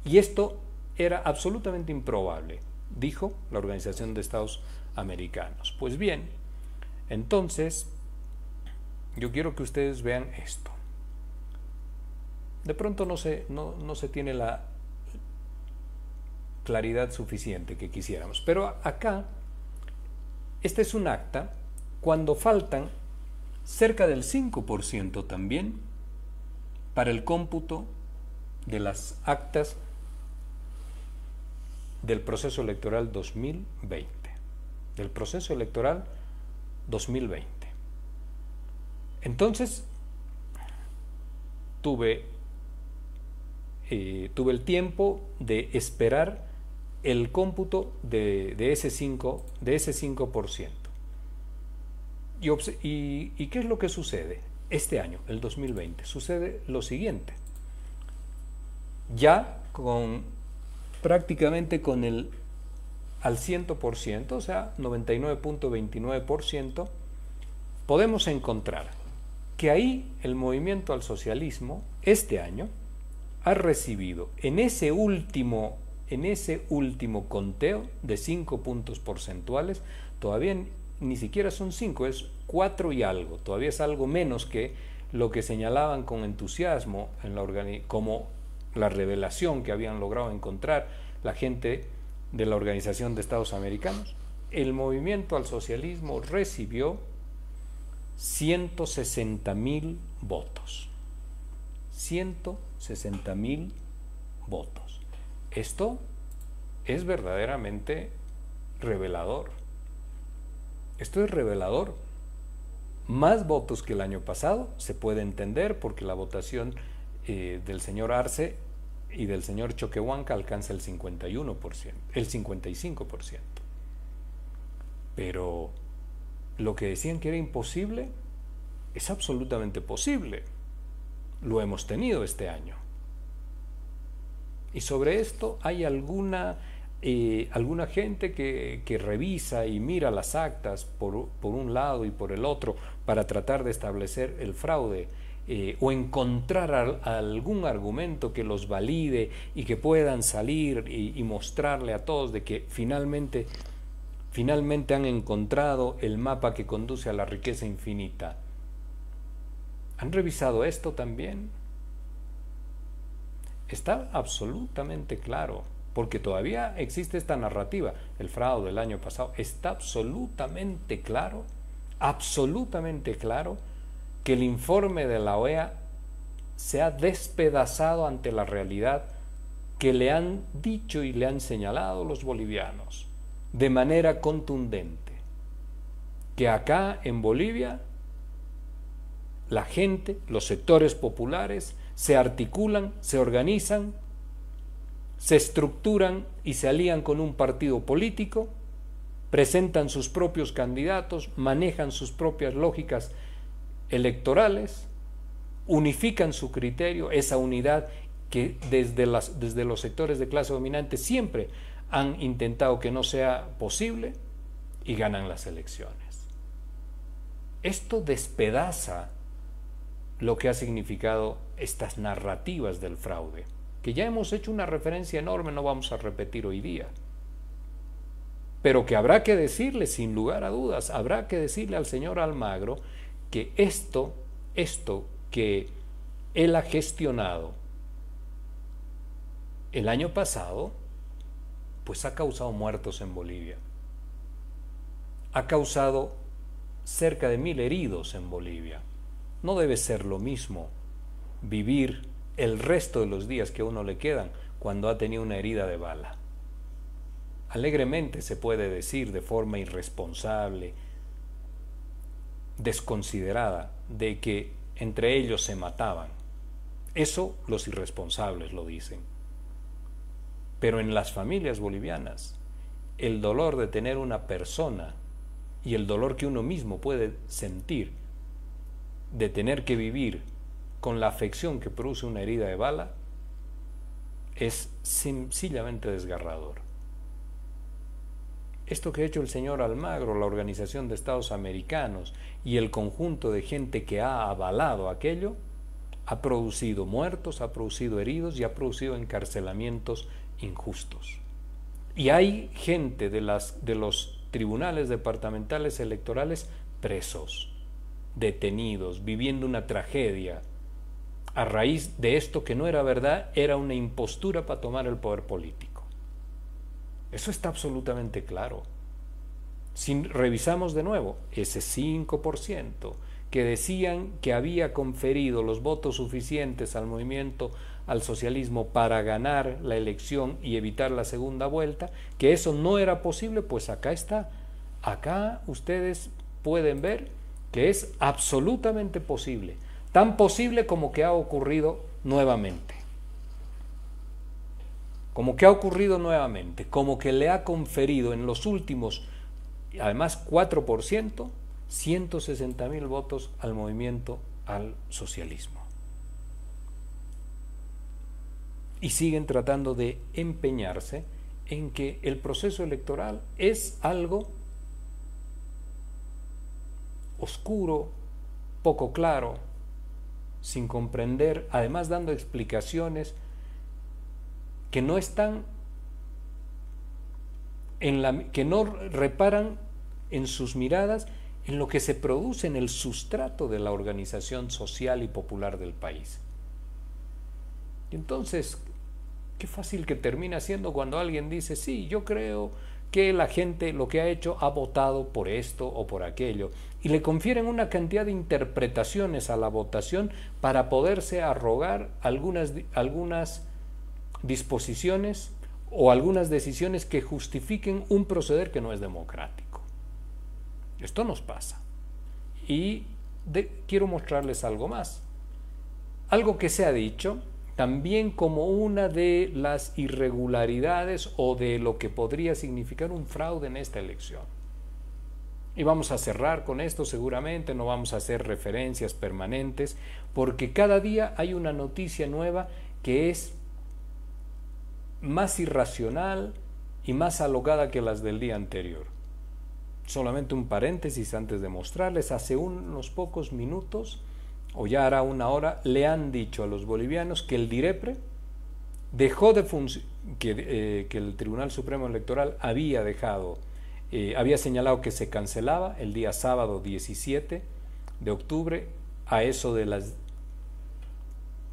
Speaker 1: Y esto era absolutamente improbable, dijo la Organización de Estados Americanos. Pues bien, entonces yo quiero que ustedes vean esto. De pronto no se tiene la claridad suficiente que quisiéramos, pero acá este es un acta cuando faltan cerca del 5% también para el cómputo de las actas del proceso electoral 2020, del proceso electoral 2020. Entonces tuve el tiempo de esperar el cómputo de ese 5%. ¿Y qué es lo que sucede? Este año, el 2020, sucede lo siguiente. Ya prácticamente al 100%, o sea, 99.29%, podemos encontrar que ahí el movimiento al socialismo este año ha recibido en ese último conteo de 5 puntos porcentuales, todavía ni siquiera son 5, es 4 y algo, todavía es algo menos que lo que señalaban con entusiasmo como la revelación que habían logrado encontrar la gente de la Organización de Estados Americanos. El movimiento al socialismo recibió 160.000 votos. 160.000 votos. Esto es verdaderamente revelador. Esto es revelador. Más votos que el año pasado, se puede entender porque la votación del señor Arce y del señor Choquehuanca alcanza el 51%, el 55%. Pero lo que decían que era imposible es absolutamente posible. Lo hemos tenido este año. Y sobre esto hay alguna gente que revisa y mira las actas por un lado y por el otro para tratar de establecer el fraude o encontrar algún argumento que los valide y que puedan salir y mostrarle a todos de que finalmente han encontrado el mapa que conduce a la riqueza infinita. ¿Han revisado esto también? Está absolutamente claro, porque todavía existe esta narrativa, el fraude del año pasado. Está absolutamente claro que el informe de la OEA se ha despedazado ante la realidad que le han dicho y le han señalado los bolivianos. de manera contundente que acá en Bolivia la gente, los sectores populares, se articulan, se organizan, se estructuran y se alían con un partido político, presentan sus propios candidatos, manejan sus propias lógicas electorales, unifican su criterio, esa unidad que desde los sectores de clase dominante siempre han intentado que no sea posible, y ganan las elecciones. Esto despedaza lo que ha significado estas narrativas del fraude, que ya hemos hecho una referencia enorme, no vamos a repetir hoy día, pero que habrá que decirle, sin lugar a dudas, habrá que decirle al señor Almagro que esto que él ha gestionado el año pasado, pues ha causado muertos en Bolivia, ha causado cerca de 1000 heridos en Bolivia. No debe ser lo mismo vivir el resto de los días que a uno le quedan cuando ha tenido una herida de bala. Alegremente se puede decir de forma irresponsable, desconsiderada, de que entre ellos se mataban. Eso los irresponsables lo dicen. Pero en las familias bolivianas, el dolor de tener una persona y el dolor que uno mismo puede sentir de tener que vivir con la afección que produce una herida de bala es sencillamente desgarrador. Esto que ha hecho el señor Almagro, la Organización de Estados Americanos y el conjunto de gente que ha avalado aquello, ha producido muertos, ha producido heridos y ha producido encarcelamientos injustos. Y hay gente de los tribunales departamentales electorales presos, detenidos, viviendo una tragedia a raíz de esto que no era verdad, era una impostura para tomar el poder político. Eso está absolutamente claro. Si revisamos de nuevo, ese 5% que decían que había conferido los votos suficientes al movimiento, al socialismo para ganar la elección y evitar la segunda vuelta, que eso no era posible, pues acá está. Acá ustedes pueden ver que es absolutamente posible, tan posible como que ha ocurrido nuevamente. Como que ha ocurrido nuevamente, como que le ha conferido en los últimos, además 4%, 160.000 votos al movimiento, al socialismo. Y siguen tratando de empeñarse en que el proceso electoral es algo oscuro, poco claro, sin comprender, además dando explicaciones que no están que no reparan en sus miradas en lo que se produce en el sustrato de la organización social y popular del país. Y entonces, qué fácil que termina siendo cuando alguien dice, sí, yo creo que la gente lo que ha hecho ha votado por esto o por aquello, y le confieren una cantidad de interpretaciones a la votación para poderse arrogar algunas disposiciones o algunas decisiones que justifiquen un proceder que no es democrático. Esto nos pasa. Y quiero mostrarles algo más. Algo que se ha dicho también como una de las irregularidades o de lo que podría significar un fraude en esta elección. Y vamos a cerrar con esto seguramente, no vamos a hacer referencias permanentes, porque cada día hay una noticia nueva que es más irracional y más alocada que las del día anterior. Solamente un paréntesis antes de mostrarles, hace unos pocos minutos, o ya hará una hora, le han dicho a los bolivianos que el DIREPRE dejó de funcionar, que el Tribunal Supremo Electoral había señalado que se cancelaba el día sábado 17 de octubre a eso de las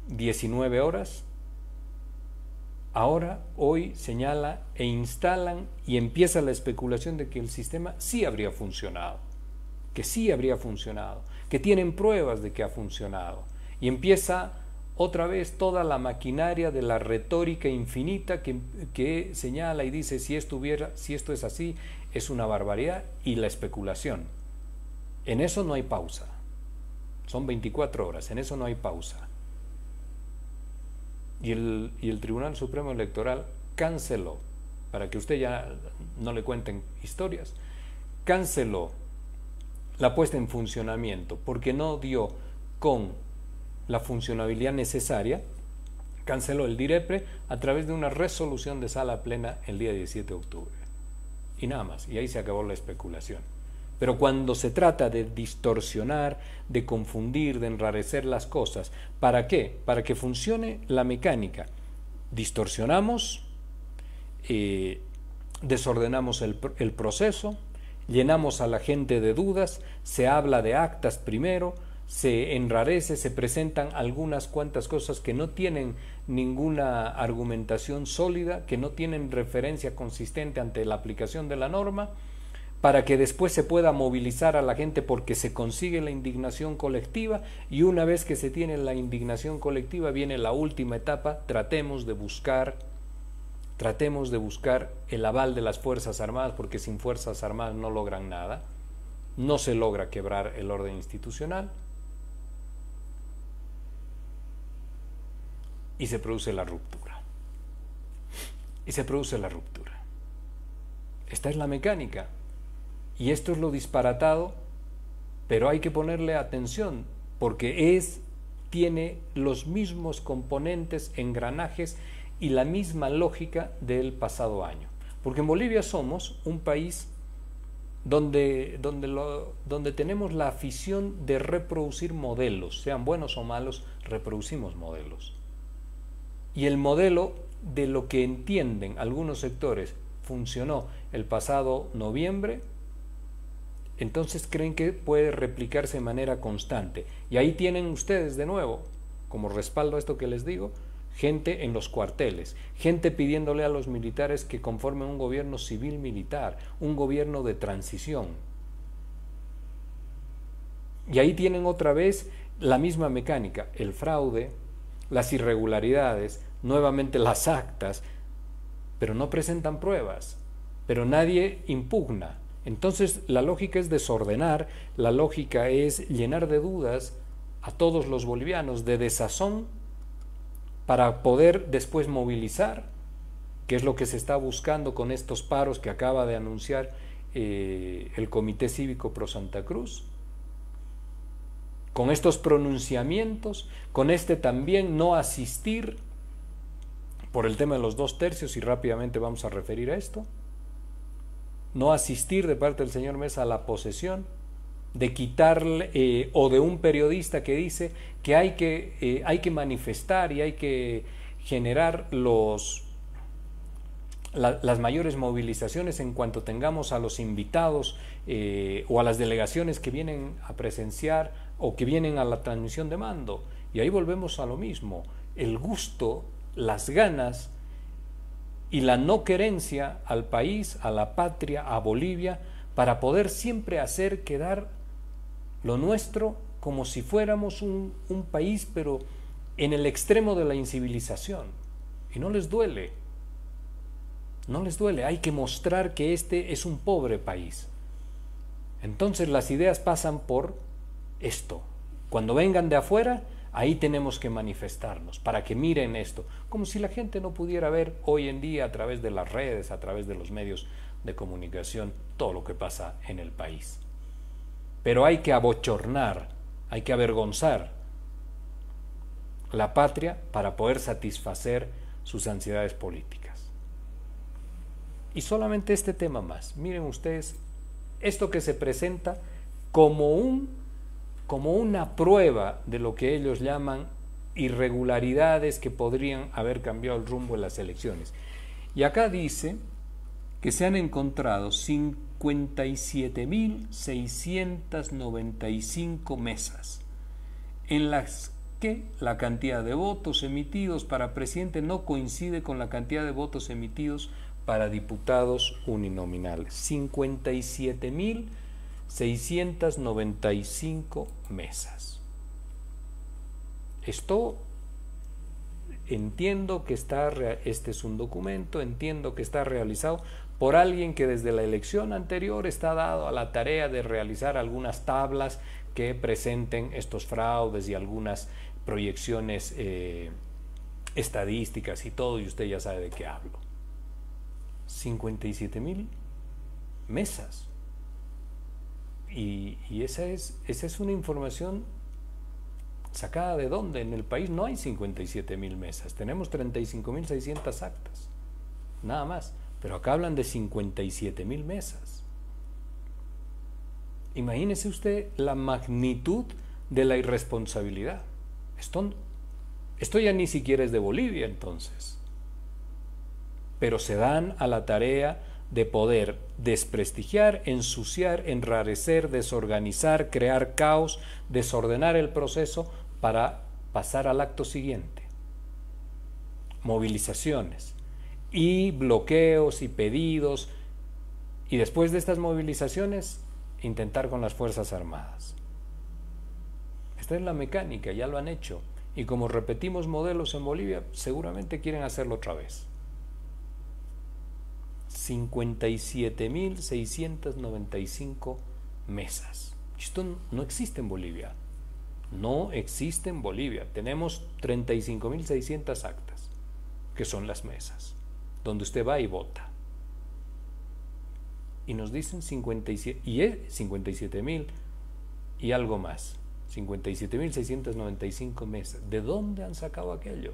Speaker 1: 19 horas. Ahora, hoy señala e instalan y empieza la especulación de que el sistema sí habría funcionado, que tienen pruebas de que ha funcionado, y empieza otra vez toda la maquinaria de la retórica infinita que señala y dice si esto es así, es una barbaridad, y la especulación. En eso no hay pausa. Son 24 horas, en eso no hay pausa. Y el Tribunal Supremo Electoral canceló, para que usted ya no le cuenten historias, canceló la puesta en funcionamiento porque no dio con la funcionabilidad necesaria, canceló el DIREPRE a través de una resolución de sala plena el día 17 de octubre. Y nada más, y ahí se acabó la especulación. Pero cuando se trata de distorsionar, de confundir, de enrarecer las cosas, ¿para qué? Para que funcione la mecánica. Distorsionamos, desordenamos el proceso, llenamos a la gente de dudas, se habla de actas primero, se enrarece, se presentan algunas cuantas cosas que no tienen ninguna argumentación sólida, que no tienen referencia consistente ante la aplicación de la norma, para que después se pueda movilizar a la gente porque se consigue la indignación colectiva, y una vez que se tiene la indignación colectiva viene la última etapa: tratemos de buscar el aval de las Fuerzas Armadas, porque sin Fuerzas Armadas no logran nada, no se logra quebrar el orden institucional, y se produce la ruptura. Esta es la mecánica. Y esto es lo disparatado, pero hay que ponerle atención, porque tiene los mismos componentes, engranajes y la misma lógica del pasado año. Porque en Bolivia somos un país donde tenemos la afición de reproducir modelos, sean buenos o malos, reproducimos modelos. Y el modelo de lo que entienden algunos sectores funcionó el pasado noviembre, entonces creen que puede replicarse de manera constante. Y ahí tienen ustedes de nuevo, como respaldo a esto que les digo, gente en los cuarteles, gente pidiéndole a los militares que conformen un gobierno civil-militar, un gobierno de transición. Y ahí tienen otra vez la misma mecánica: el fraude, las irregularidades, nuevamente las actas, pero no presentan pruebas, pero nadie impugna. Entonces la lógica es desordenar, la lógica es llenar de dudas a todos los bolivianos, de desazón, para poder después movilizar, que es lo que se está buscando con estos paros que acaba de anunciar el Comité Cívico Pro Santa Cruz, con estos pronunciamientos, con también no asistir por el tema de los 2/3, y rápidamente vamos a referir a esto. No asistir de parte del señor Mesa a la posesión, de quitarle, o de un periodista que dice que hay que manifestar y hay que generar las mayores movilizaciones en cuanto tengamos a los invitados o a las delegaciones que vienen a presenciar o que vienen a la transmisión de mando. Y ahí volvemos a lo mismo: el gusto, las ganas y la no querencia al país, a la patria, a Bolivia, para poder siempre hacer quedar lo nuestro como si fuéramos un país, pero en el extremo de la incivilización. Y no les duele, hay que mostrar que este es un pobre país. Entonces las ideas pasan por esto: cuando vengan de afuera, ahí tenemos que manifestarnos, para que miren esto, como si la gente no pudiera ver hoy en día a través de las redes, a través de los medios de comunicación, todo lo que pasa en el país. Pero hay que abochornar, hay que avergonzar la patria para poder satisfacer sus ansiedades políticas. Y solamente este tema más. Miren ustedes, esto que se presenta como una prueba de lo que ellos llaman irregularidades que podrían haber cambiado el rumbo de las elecciones. Y acá dice que se han encontrado 57.695 mesas en las que la cantidad de votos emitidos para presidente no coincide con la cantidad de votos emitidos para diputados uninominales. 57.695 mesas. Esto entiendo que este es un documento, entiendo que está realizado por alguien que desde la elección anterior está dado a la tarea de realizar algunas tablas que presenten estos fraudes y algunas proyecciones estadísticas y todo, y usted ya sabe de qué hablo. 57.000 mesas. Y esa es una información sacada de dónde. En el país no hay 57.000 mesas, tenemos 35.600 actas, nada más, pero acá hablan de 57.000 mesas. Imagínese usted la magnitud de la irresponsabilidad. Esto ya ni siquiera es de Bolivia entonces, pero se dan a la tarea de poder desprestigiar, ensuciar, enrarecer, desorganizar, crear caos, desordenar el proceso para pasar al acto siguiente. Movilizaciones y bloqueos y pedidos, y después de estas movilizaciones intentar con las Fuerzas Armadas. Esta es la mecánica, ya lo han hecho, y como repetimos modelos en Bolivia, seguramente quieren hacerlo otra vez. 57.695 mesas. Esto no existe en Bolivia. No existe en Bolivia. Tenemos 35.600 actas, que son las mesas, donde usted va y vota. Y nos dicen 57.000 y algo más. 57.695 mesas. ¿De dónde han sacado aquello?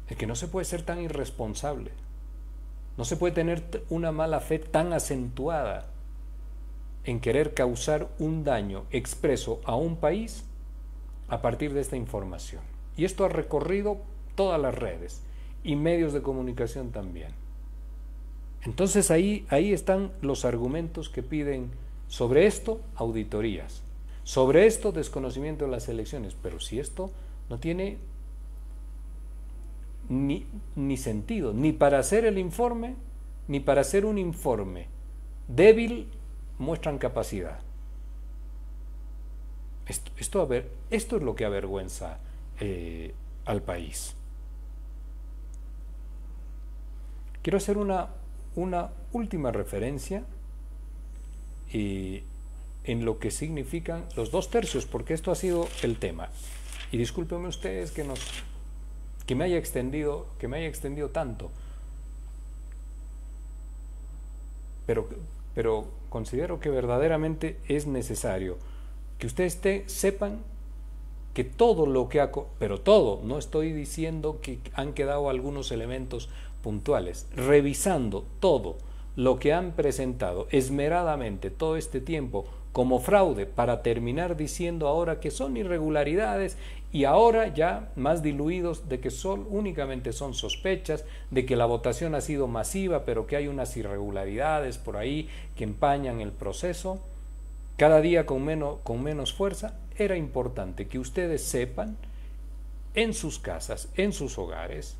Speaker 1: Es que no se puede ser tan irresponsable. No se puede tener una mala fe tan acentuada en querer causar un daño expreso a un país a partir de esta información. Y esto ha recorrido todas las redes y medios de comunicación también. Entonces ahí están los argumentos que piden sobre esto, auditorías, sobre esto, desconocimiento de las elecciones. Pero si esto no tiene ni sentido, ni para hacer el informe, ni para hacer un informe débil, muestran capacidad. Esto es lo que avergüenza al país. Quiero hacer una última referencia en lo que significan los 2/3, porque esto ha sido el tema. Y discúlpenme ustedes que me haya extendido tanto, pero considero que verdaderamente es necesario que ustedes sepan que todo lo que pero todo, no estoy diciendo que han quedado algunos elementos puntuales, revisando todo lo que han presentado esmeradamente todo este tiempo como fraude, para terminar diciendo ahora que son irregularidades, y ahora ya más diluidos de que únicamente son sospechas, de que la votación ha sido masiva, pero que hay unas irregularidades por ahí que empañan el proceso, cada día con menos fuerza. Era importante que ustedes sepan en sus casas, en sus hogares,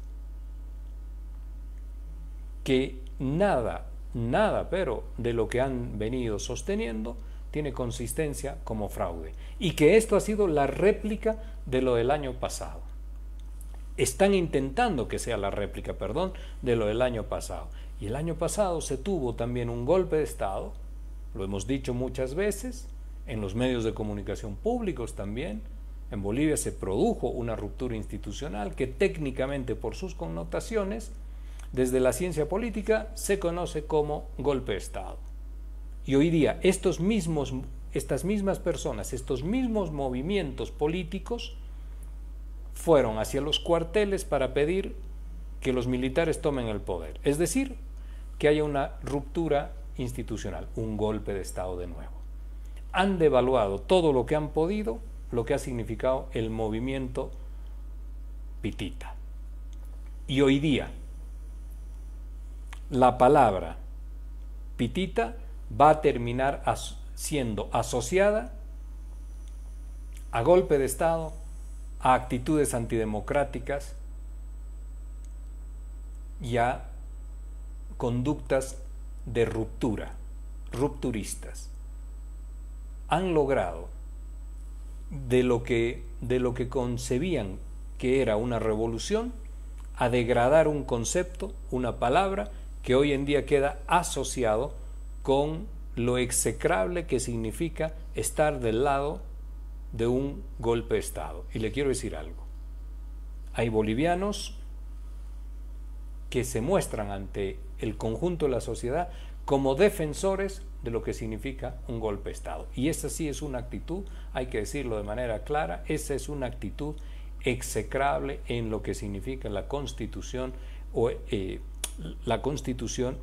Speaker 1: que nada, pero de lo que han venido sosteniendo tiene consistencia como fraude, y que esto ha sido la réplica de lo del año pasado. Están intentando que sea la réplica, de lo del año pasado. Y el año pasado se tuvo también un golpe de Estado, lo hemos dicho muchas veces, en los medios de comunicación públicos también. En Bolivia se produjo una ruptura institucional que técnicamente, por sus connotaciones, desde la ciencia política se conoce como golpe de Estado. Y hoy día estas mismas personas, estos mismos movimientos políticos fueron hacia los cuarteles para pedir que los militares tomen el poder. Es decir, que haya una ruptura institucional, un golpe de Estado de nuevo. Han devaluado todo lo que han podido, lo que ha significado el movimiento pitita. Y hoy día la palabra pitita va a terminar siendo asociada a golpe de Estado, a actitudes antidemocráticas y a conductas de rupturistas. Han logrado de lo que concebían que era una revolución, a degradar un concepto, una palabra, que hoy en día queda asociado con lo execrable que significa estar del lado de un golpe de Estado. Y le quiero decir algo. Hay bolivianos que se muestran ante el conjunto de la sociedad como defensores de lo que significa un golpe de Estado. Y esa sí es una actitud, hay que decirlo de manera clara, esa es una actitud execrable en lo que significa la Constitución o la construcción,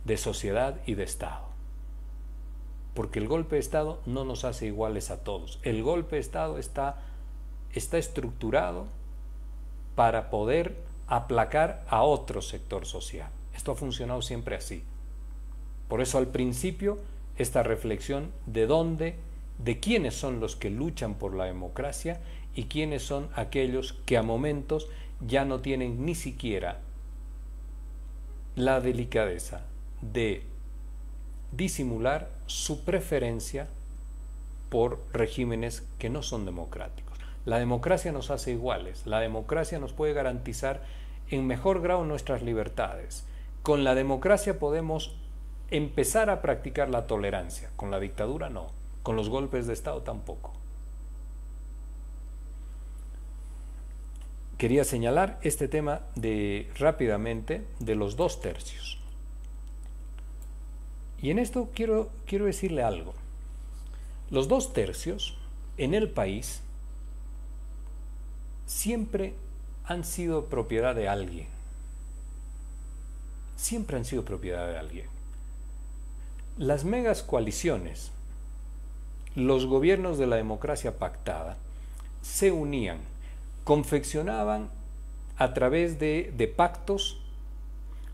Speaker 1: de sociedad y de Estado. Porque el golpe de Estado no nos hace iguales a todos. El golpe de Estado está estructurado para poder aplacar a otro sector social. Esto ha funcionado siempre así. Por eso al principio esta reflexión de quiénes son los que luchan por la democracia y quiénes son aquellos que a momentos ya no tienen ni siquiera la delicadeza de disimular su preferencia por regímenes que no son democráticos. La democracia nos hace iguales, la democracia nos puede garantizar en mejor grado nuestras libertades. Con la democracia podemos empezar a practicar la tolerancia, con la dictadura no, con los golpes de Estado tampoco. Quería señalar este tema rápidamente de los 2 tercios. Y en esto quiero decirle algo. Los 2 tercios en el país siempre han sido propiedad de alguien. Siempre han sido propiedad de alguien. Las megas coaliciones, los gobiernos de la democracia pactada, se unían, confeccionaban a través de pactos,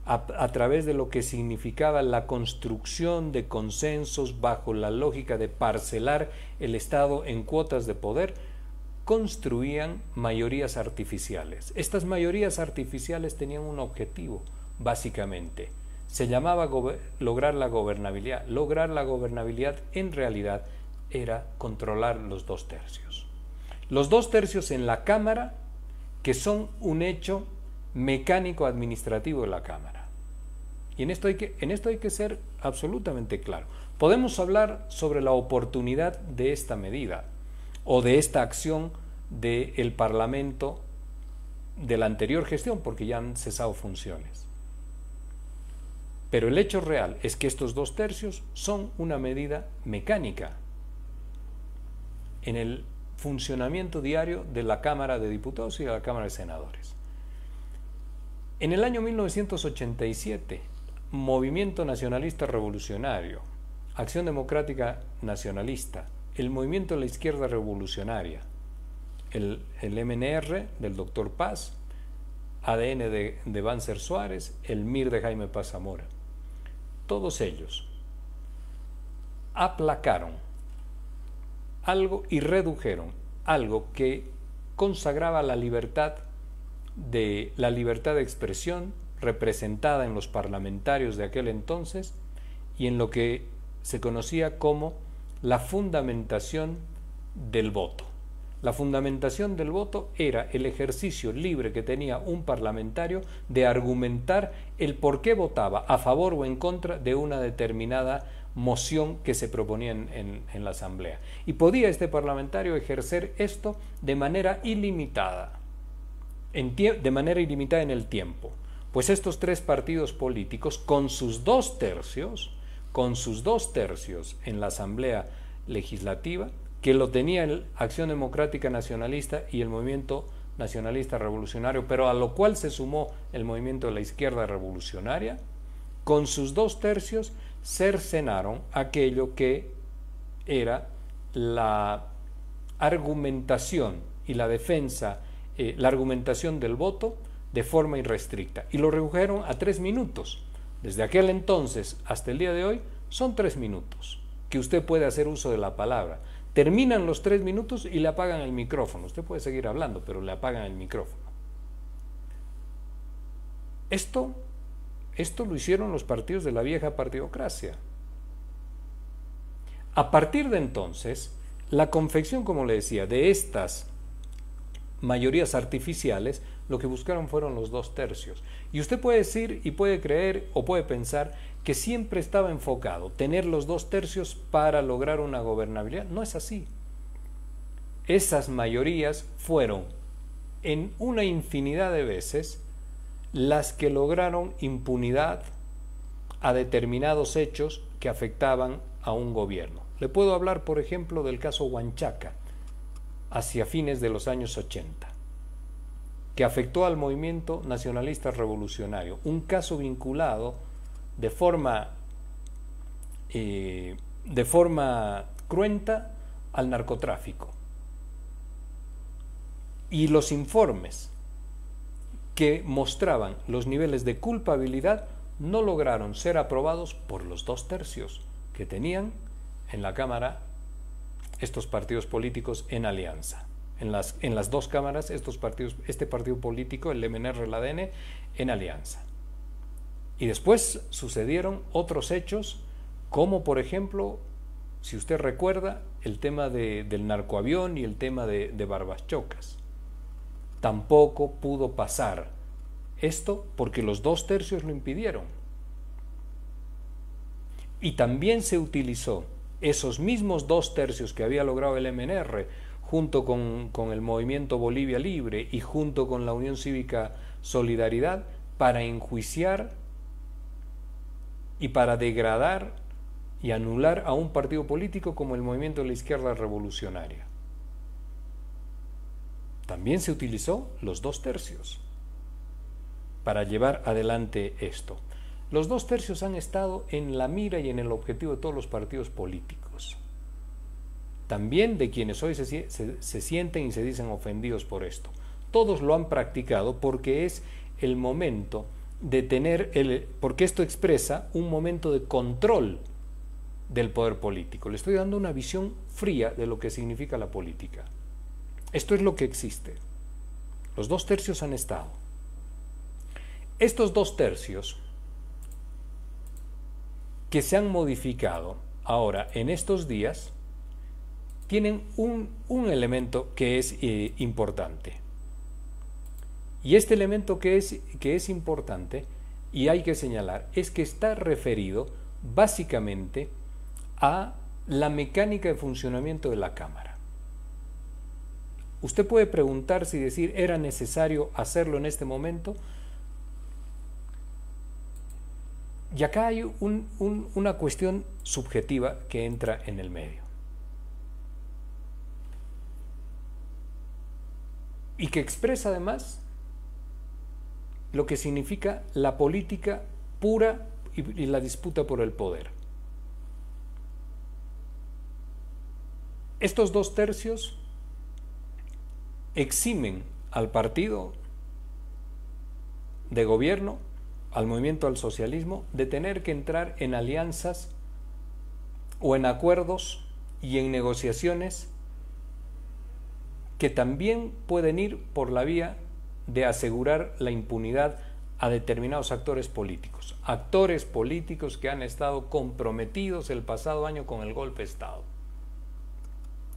Speaker 1: a través de lo que significaba la construcción de consensos bajo la lógica de parcelar el Estado en cuotas de poder, construían mayorías artificiales. Estas mayorías artificiales tenían un objetivo, básicamente. Se llamaba lograr la gobernabilidad. Lograr la gobernabilidad en realidad era controlar los 2 tercios. Los 2 tercios en la Cámara, que son un hecho mecánico administrativo de la Cámara. Y en esto hay que ser absolutamente claro. Podemos hablar sobre la oportunidad de esta medida o de esta acción del Parlamento de la anterior gestión, porque ya han cesado funciones. Pero el hecho real es que estos 2 tercios son una medida mecánica en el funcionamiento diario de la Cámara de Diputados y de la Cámara de Senadores. En el año 1987, Movimiento Nacionalista Revolucionario, Acción Democrática Nacionalista, el Movimiento de la Izquierda Revolucionaria, el MNR del Dr. Paz, ADN de Banzer Suárez, el MIR de Jaime Paz Zamora, todos ellos aplacaron algo y redujeron algo que consagraba la libertad de expresión representada en los parlamentarios de aquel entonces y en lo que se conocía como la fundamentación del voto. La fundamentación del voto era el ejercicio libre que tenía un parlamentario de argumentar el por qué votaba a favor o en contra de una determinada moción que se proponía en la Asamblea. Y podía este parlamentario ejercer esto de manera ilimitada, en el tiempo. Pues estos 3 partidos políticos, con sus 2 tercios en la Asamblea Legislativa, que lo tenía el Acción Democrática Nacionalista y el Movimiento Nacionalista Revolucionario, pero a lo cual se sumó el Movimiento de la Izquierda Revolucionaria, con sus 2 tercios cercenaron aquello que era la argumentación y la defensa, la argumentación del voto de forma irrestricta, y lo redujeron a 3 minutos. Desde aquel entonces hasta el día de hoy son 3 minutos que usted puede hacer uso de la palabra. Terminan los 3 minutos y le apagan el micrófono. Usted puede seguir hablando, pero le apagan el micrófono. Esto lo hicieron los partidos de la vieja partidocracia. A partir de entonces, La confección, como le decía, de estas mayorías artificiales, lo que buscaron fueron los 2/3. Y usted puede decir y puede creer o puede pensar que siempre estaba enfocado tener los 2/3 para lograr una gobernabilidad. No es así. Esas mayorías fueron en una infinidad de veces las que lograron impunidad a determinados hechos que afectaban a un gobierno. Le puedo hablar, por ejemplo, del caso Huanchaca, hacia fines de los años 80, que afectó al movimiento nacionalista revolucionario, un caso vinculado de forma cruenta al narcotráfico. Y los informes que mostraban los niveles de culpabilidad no lograron ser aprobados por los 2/3 que tenían en la Cámara estos partidos políticos en alianza. En las dos cámaras, este partido político, el MNR, el ADN, en alianza. Y después sucedieron otros hechos, como por ejemplo, si usted recuerda, el tema del narcoavión y el tema de Barbachocas. Tampoco pudo pasar esto porque los 2/3 lo impidieron. Y también se utilizó esos mismos 2/3 que había logrado el MNR, junto con el movimiento Bolivia Libre y junto con la Unión Cívica Solidaridad, para enjuiciar y para degradar y anular a un partido político como el movimiento de la izquierda revolucionaria. También se utilizó los 2/3 para llevar adelante esto. Los 2/3 han estado en la mira y en el objetivo de todos los partidos políticos. También de quienes hoy se sienten y se dicen ofendidos por esto. Todos lo han practicado porque es el momento de porque esto expresa un momento de control del poder político. Le estoy dando una visión fría de lo que significa la política. Esto es lo que existe. Los 2/3 han estado. Estos 2/3 que se han modificado ahora en estos días tienen un elemento que es importante. Y este elemento que es importante y hay que señalar es que está referido básicamente a la mecánica de funcionamiento de la Cámara. Usted puede preguntarse y decir, ¿era necesario hacerlo en este momento? Y acá hay una cuestión subjetiva que entra en el medio. Y que expresa además lo que significa la política pura y la disputa por el poder. Estos 2/3 eximen al partido de gobierno, al movimiento al socialismo, de tener que entrar en alianzas o en acuerdos y en negociaciones que también pueden ir por la vía de asegurar la impunidad a determinados actores políticos que han estado comprometidos el pasado año con el golpe de Estado,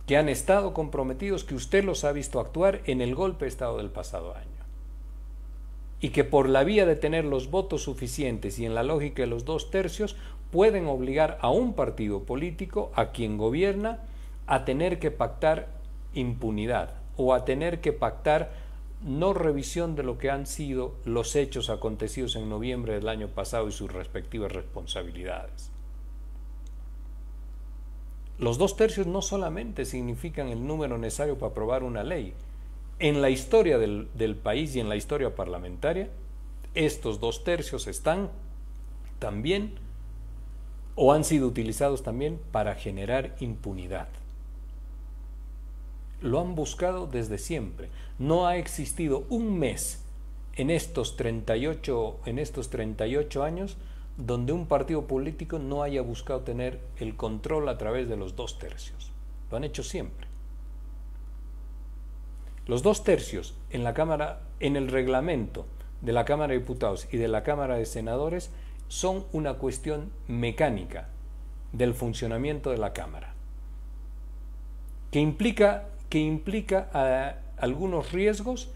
Speaker 1: que han estado comprometidos, que usted los ha visto actuar en el golpe de Estado del pasado año, y que por la vía de tener los votos suficientes y en la lógica de los 2/3 pueden obligar a un partido político, a quien gobierna, a tener que pactar impunidad o a tener que pactar no revisión de lo que han sido los hechos acontecidos en noviembre del año pasado y sus respectivas responsabilidades. Los 2/3 no solamente significan el número necesario para aprobar una ley. En la historia del país y en la historia parlamentaria, estos 2/3 están también o han sido utilizados también para generar impunidad. Lo han buscado desde siempre. No ha existido un mes en estos 38 años donde un partido político no haya buscado tener el control a través de los 2/3. Lo han hecho siempre. Los 2/3 en la Cámara, en el reglamento de la Cámara de Diputados y de la Cámara de Senadores, son una cuestión mecánica del funcionamiento de la Cámara, que implica algunos riesgos,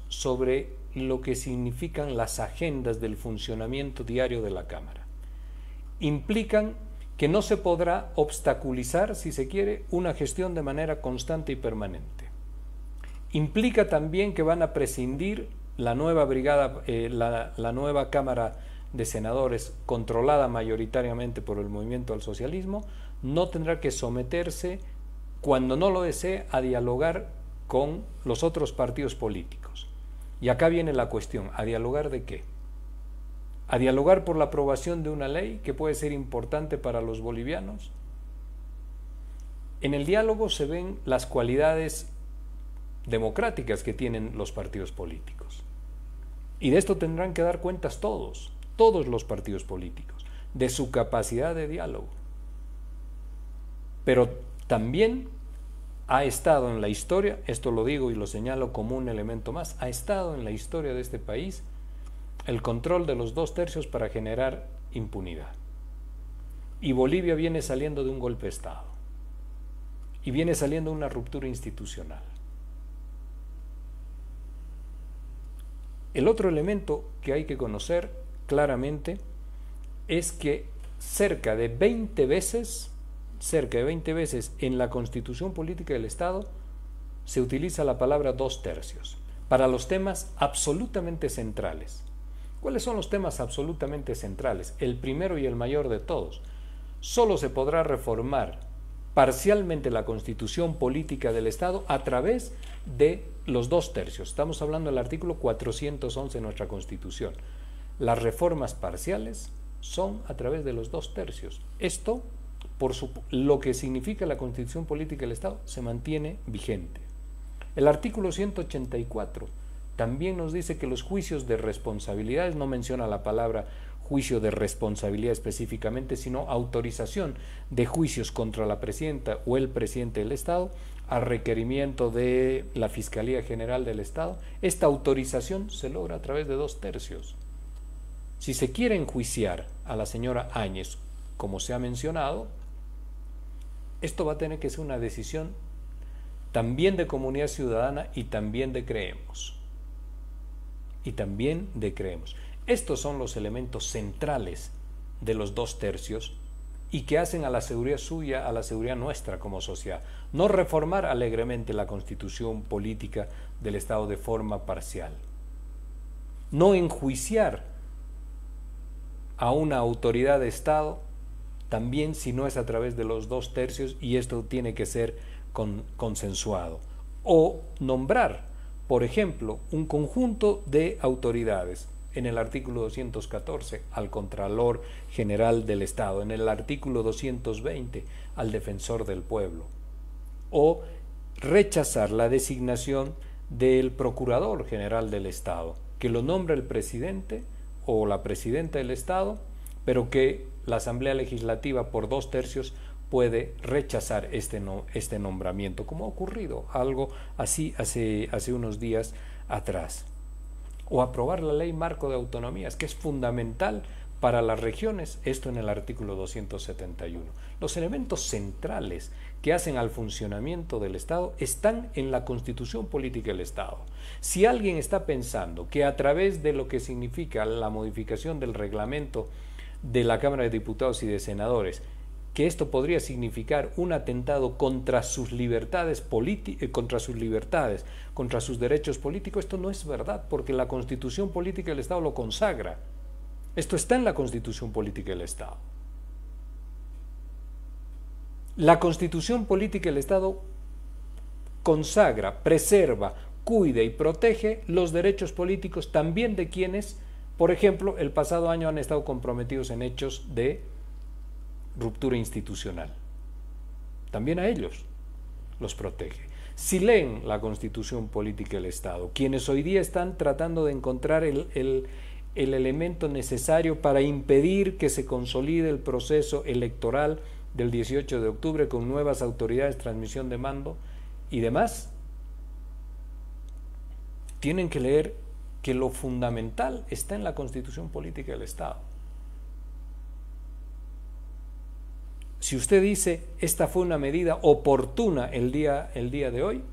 Speaker 1: sobre lo que significan las agendas del funcionamiento diario de la Cámara. Implican que no se podrá obstaculizar, si se quiere, una gestión de manera constante y permanente. Implica también que van a prescindir la nueva brigada, la nueva Cámara de Senadores, controlada mayoritariamente por el Movimiento al Socialismo, no tendrá que someterse, cuando no lo desee, a dialogar con los otros partidos políticos. Y acá viene la cuestión: ¿a dialogar de qué? ¿A dialogar por la aprobación de una ley que puede ser importante para los bolivianos? En el diálogo se ven las cualidades democráticas que tienen los partidos políticos. Y de esto tendrán que dar cuentas todos los partidos políticos, de su capacidad de diálogo. Pero también ha estado en la historia, esto lo digo y lo señalo como un elemento más, ha estado en la historia de este país el control de los 2/3 para generar impunidad. Y Bolivia viene saliendo de un golpe de Estado. Y viene saliendo de una ruptura institucional. El otro elemento que hay que conocer claramente es que cerca de 20 veces en la Constitución Política del Estado se utiliza la palabra 2/3 para los temas absolutamente centrales. ¿Cuáles son los temas absolutamente centrales? El primero y el mayor de todos: solo se podrá reformar parcialmente la Constitución Política del Estado a través de los 2/3. Estamos hablando del artículo 411 de nuestra Constitución. Las reformas parciales son a través de los 2/3. Esto, por lo que significa la Constitución Política del Estado, se mantiene vigente. El artículo 184 también nos dice que los juicios de responsabilidades, no menciona la palabra juicio de responsabilidad específicamente, sino autorización de juicios contra la presidenta o el presidente del Estado a requerimiento de la Fiscalía General del Estado. Esta autorización se logra a través de 2/3. Si se quiere enjuiciar a la señora Áñez, como se ha mencionado, esto va a tener que ser una decisión también de comunidad ciudadana y también de Creemos. Estos son los elementos centrales de los 2/3 y que hacen a la seguridad suya, a la seguridad nuestra como sociedad. No reformar alegremente la Constitución Política del Estado de forma parcial. No enjuiciar a una autoridad de Estado también si no es a través de los 2/3, y esto tiene que ser consensuado. O nombrar, por ejemplo, un conjunto de autoridades. En el artículo 214 al Contralor General del Estado, en el artículo 220 al Defensor del Pueblo. O rechazar la designación del Procurador General del Estado, que lo nombra el presidente o la presidenta del Estado, pero que la Asamblea Legislativa por 2/3 puede rechazar este nombramiento, como ha ocurrido algo así hace unos días atrás. O aprobar la Ley Marco de Autonomías, que es fundamental para las regiones, esto en el artículo 271. Los elementos centrales que hacen al funcionamiento del Estado están en la Constitución Política del Estado. Si alguien está pensando que a través de lo que significa la modificación del reglamento de la Cámara de Diputados y de Senadores, que esto podría significar un atentado contra sus libertades contra sus derechos políticos, esto no es verdad, porque la Constitución Política del Estado lo consagra. Esto está en la Constitución Política del Estado. La Constitución Política del Estado consagra, preserva, cuida y protege los derechos políticos también de quienes, por ejemplo, el pasado año han estado comprometidos en hechos de ruptura institucional. También a ellos los protege. Si leen la Constitución Política del Estado, quienes hoy día están tratando de encontrar el elemento necesario para impedir que se consolide el proceso electoral del 18 de octubre con nuevas autoridades, transmisión de mando y demás, tienen que leer que lo fundamental está en la Constitución Política del Estado. Si usted dice, esta fue una medida oportuna el día de hoy,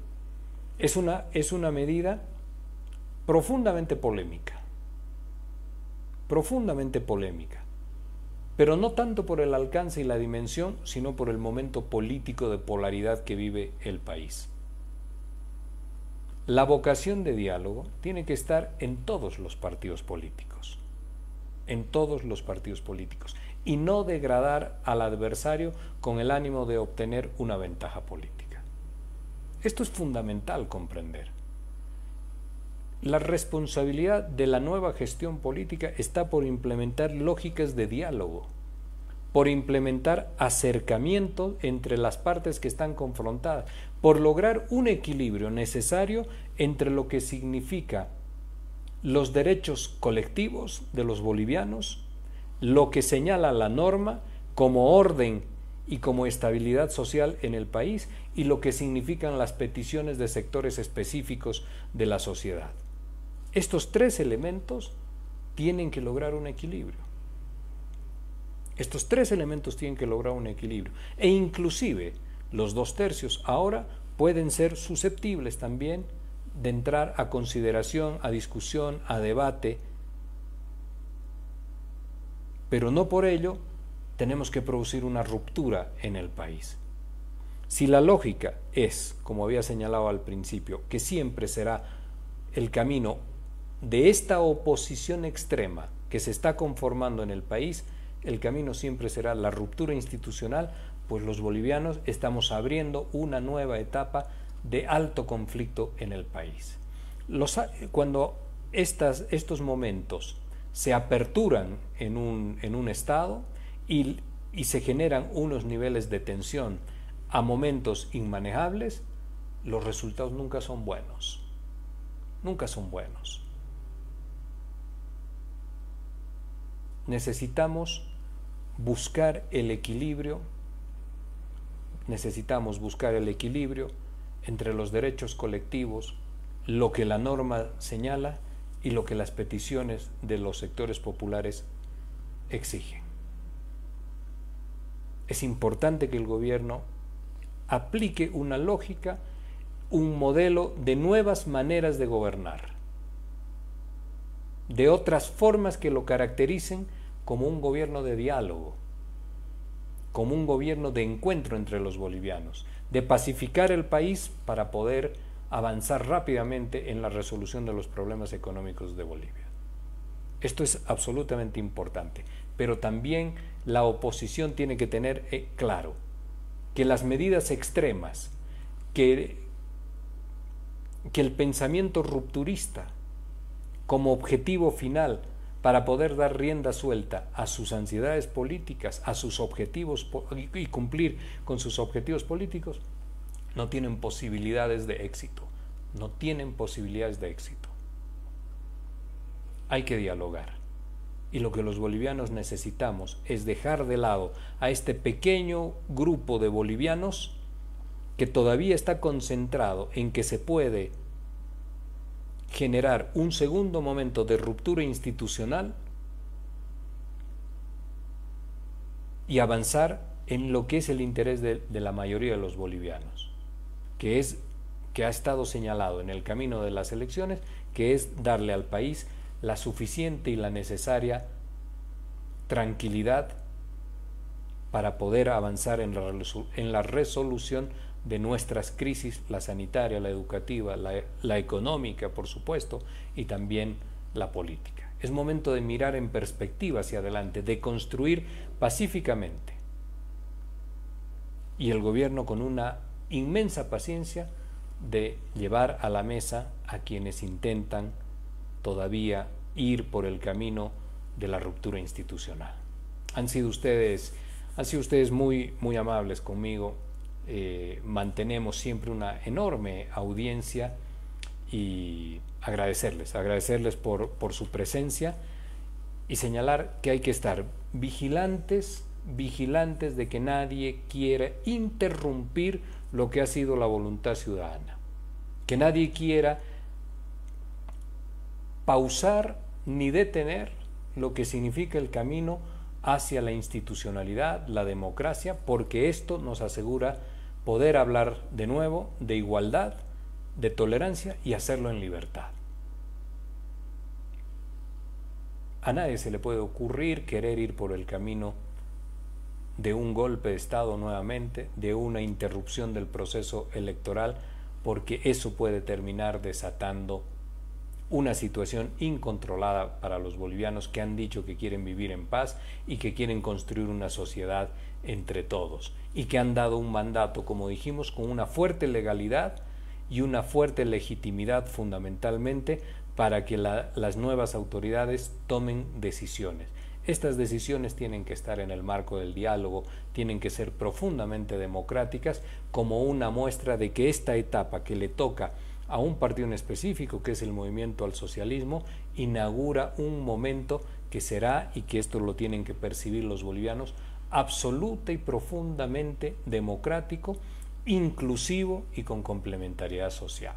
Speaker 1: es una medida profundamente polémica, pero no tanto por el alcance y la dimensión, sino por el momento político de polaridad que vive el país. La vocación de diálogo tiene que estar en todos los partidos políticos, y no degradar al adversario con el ánimo de obtener una ventaja política. Esto es fundamental comprender. La responsabilidad de la nueva gestión política está por implementar lógicas de diálogo, por implementar acercamiento entre las partes que están confrontadas, por lograr un equilibrio necesario entre lo que significa los derechos colectivos de los bolivianos, lo que señala la norma como orden y como estabilidad social en el país, y lo que significan las peticiones de sectores específicos de la sociedad. Estos tres elementos tienen que lograr un equilibrio. E inclusive los 2/3 ahora pueden ser susceptibles también de entrar a consideración, a discusión, a debate, pero no por ello tenemos que producir una ruptura en el país. Si la lógica es, como había señalado al principio, que siempre será el camino de esta oposición extrema que se está conformando en el país, el camino siempre será la ruptura institucional, pues los bolivianos estamos abriendo una nueva etapa de alto conflicto en el país. Cuando estos momentos se aperturan en un estado y se generan unos niveles de tensión a momentos inmanejables, los resultados nunca son buenos. Necesitamos buscar el equilibrio entre los derechos colectivos, lo que la norma señala y lo que las peticiones de los sectores populares exigen. Es importante que el gobierno aplique una lógica, un modelo de nuevas maneras de gobernar, de otras formas que lo caractericen como un gobierno de diálogo, como un gobierno de encuentro entre los bolivianos, de pacificar el país para poder avanzar rápidamente en la resolución de los problemas económicos de Bolivia. Esto es absolutamente importante, pero también la oposición tiene que tener claro que las medidas extremas, que el pensamiento rupturista como objetivo final para poder dar rienda suelta a sus ansiedades políticas, a sus objetivos y cumplir con sus objetivos políticos, no tienen posibilidades de éxito. Hay que dialogar. Y lo que los bolivianos necesitamos es dejar de lado a este pequeño grupo de bolivianos que todavía está concentrado en que se puede generar un segundo momento de ruptura institucional y avanzar en lo que es el interés de la mayoría de los bolivianos, que ha estado señalado en el camino de las elecciones, que es darle al país la suficiente y la necesaria tranquilidad para poder avanzar en la resolución de nuestras crisis, la sanitaria, la educativa, la económica, por supuesto, y también la política. Es momento de mirar en perspectiva hacia adelante, de construir pacíficamente. Y el gobierno, con una inmensa paciencia, de llevar a la mesa a quienes intentan todavía ir por el camino de la ruptura institucional. Han sido ustedes muy, muy amables conmigo. Mantenemos siempre una enorme audiencia y agradecerles por su presencia y señalar que hay que estar vigilantes de que nadie quiera interrumpir lo que ha sido la voluntad ciudadana, que nadie quiera pausar ni detener lo que significa el camino hacia la institucionalidad, la democracia, porque esto nos asegura poder hablar de nuevo de igualdad, de tolerancia y hacerlo en libertad. A nadie se le puede ocurrir querer ir por el camino de un golpe de Estado nuevamente, de una interrupción del proceso electoral, porque eso puede terminar desatando una situación incontrolada para los bolivianos que han dicho que quieren vivir en paz y que quieren construir una sociedad entre todos, y que han dado un mandato, como dijimos, con una fuerte legalidad y una fuerte legitimidad fundamentalmente para que las nuevas autoridades tomen decisiones. Estas decisiones tienen que estar en el marco del diálogo, tienen que ser profundamente democráticas, como una muestra de que esta etapa que le toca a un partido en específico, que es el Movimiento al Socialismo, inaugura un momento que será, y que esto lo tienen que percibir los bolivianos, absoluta y profundamente democrático, inclusivo y con complementariedad social.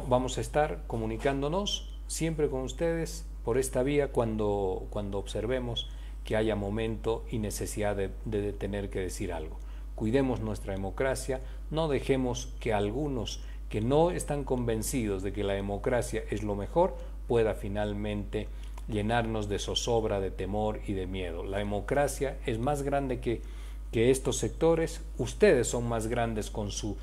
Speaker 1: Vamos a estar comunicándonos siempre con ustedes por esta vía cuando observemos que haya momento y necesidad de tener que decir algo. Cuidemos nuestra democracia, no dejemos que algunos que no están convencidos de que la democracia es lo mejor pueda finalmente llenarnos de zozobra, de temor y de miedo. La democracia es más grande que estos sectores. Ustedes son más grandes con su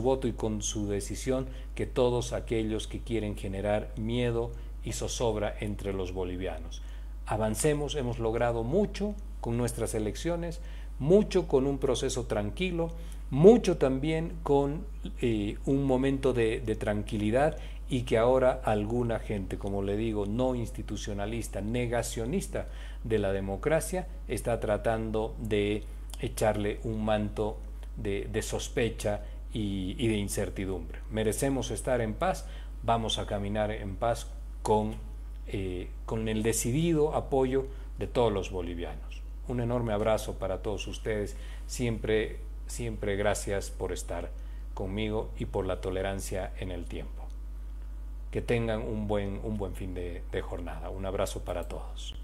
Speaker 1: voto y con su decisión que todos aquellos que quieren generar miedo y zozobra entre los bolivianos. Avancemos, hemos logrado mucho con nuestras elecciones, mucho con un proceso tranquilo, mucho también con un momento de tranquilidad, y que ahora alguna gente, como le digo, no institucionalista, negacionista de la democracia, está tratando de echarle un manto de sospecha y de incertidumbre. Merecemos estar en paz, vamos a caminar en paz con el decidido apoyo de todos los bolivianos. Un enorme abrazo para todos ustedes, siempre gracias por estar conmigo y por la tolerancia en el tiempo. Que tengan un buen fin de jornada. Un abrazo para todos.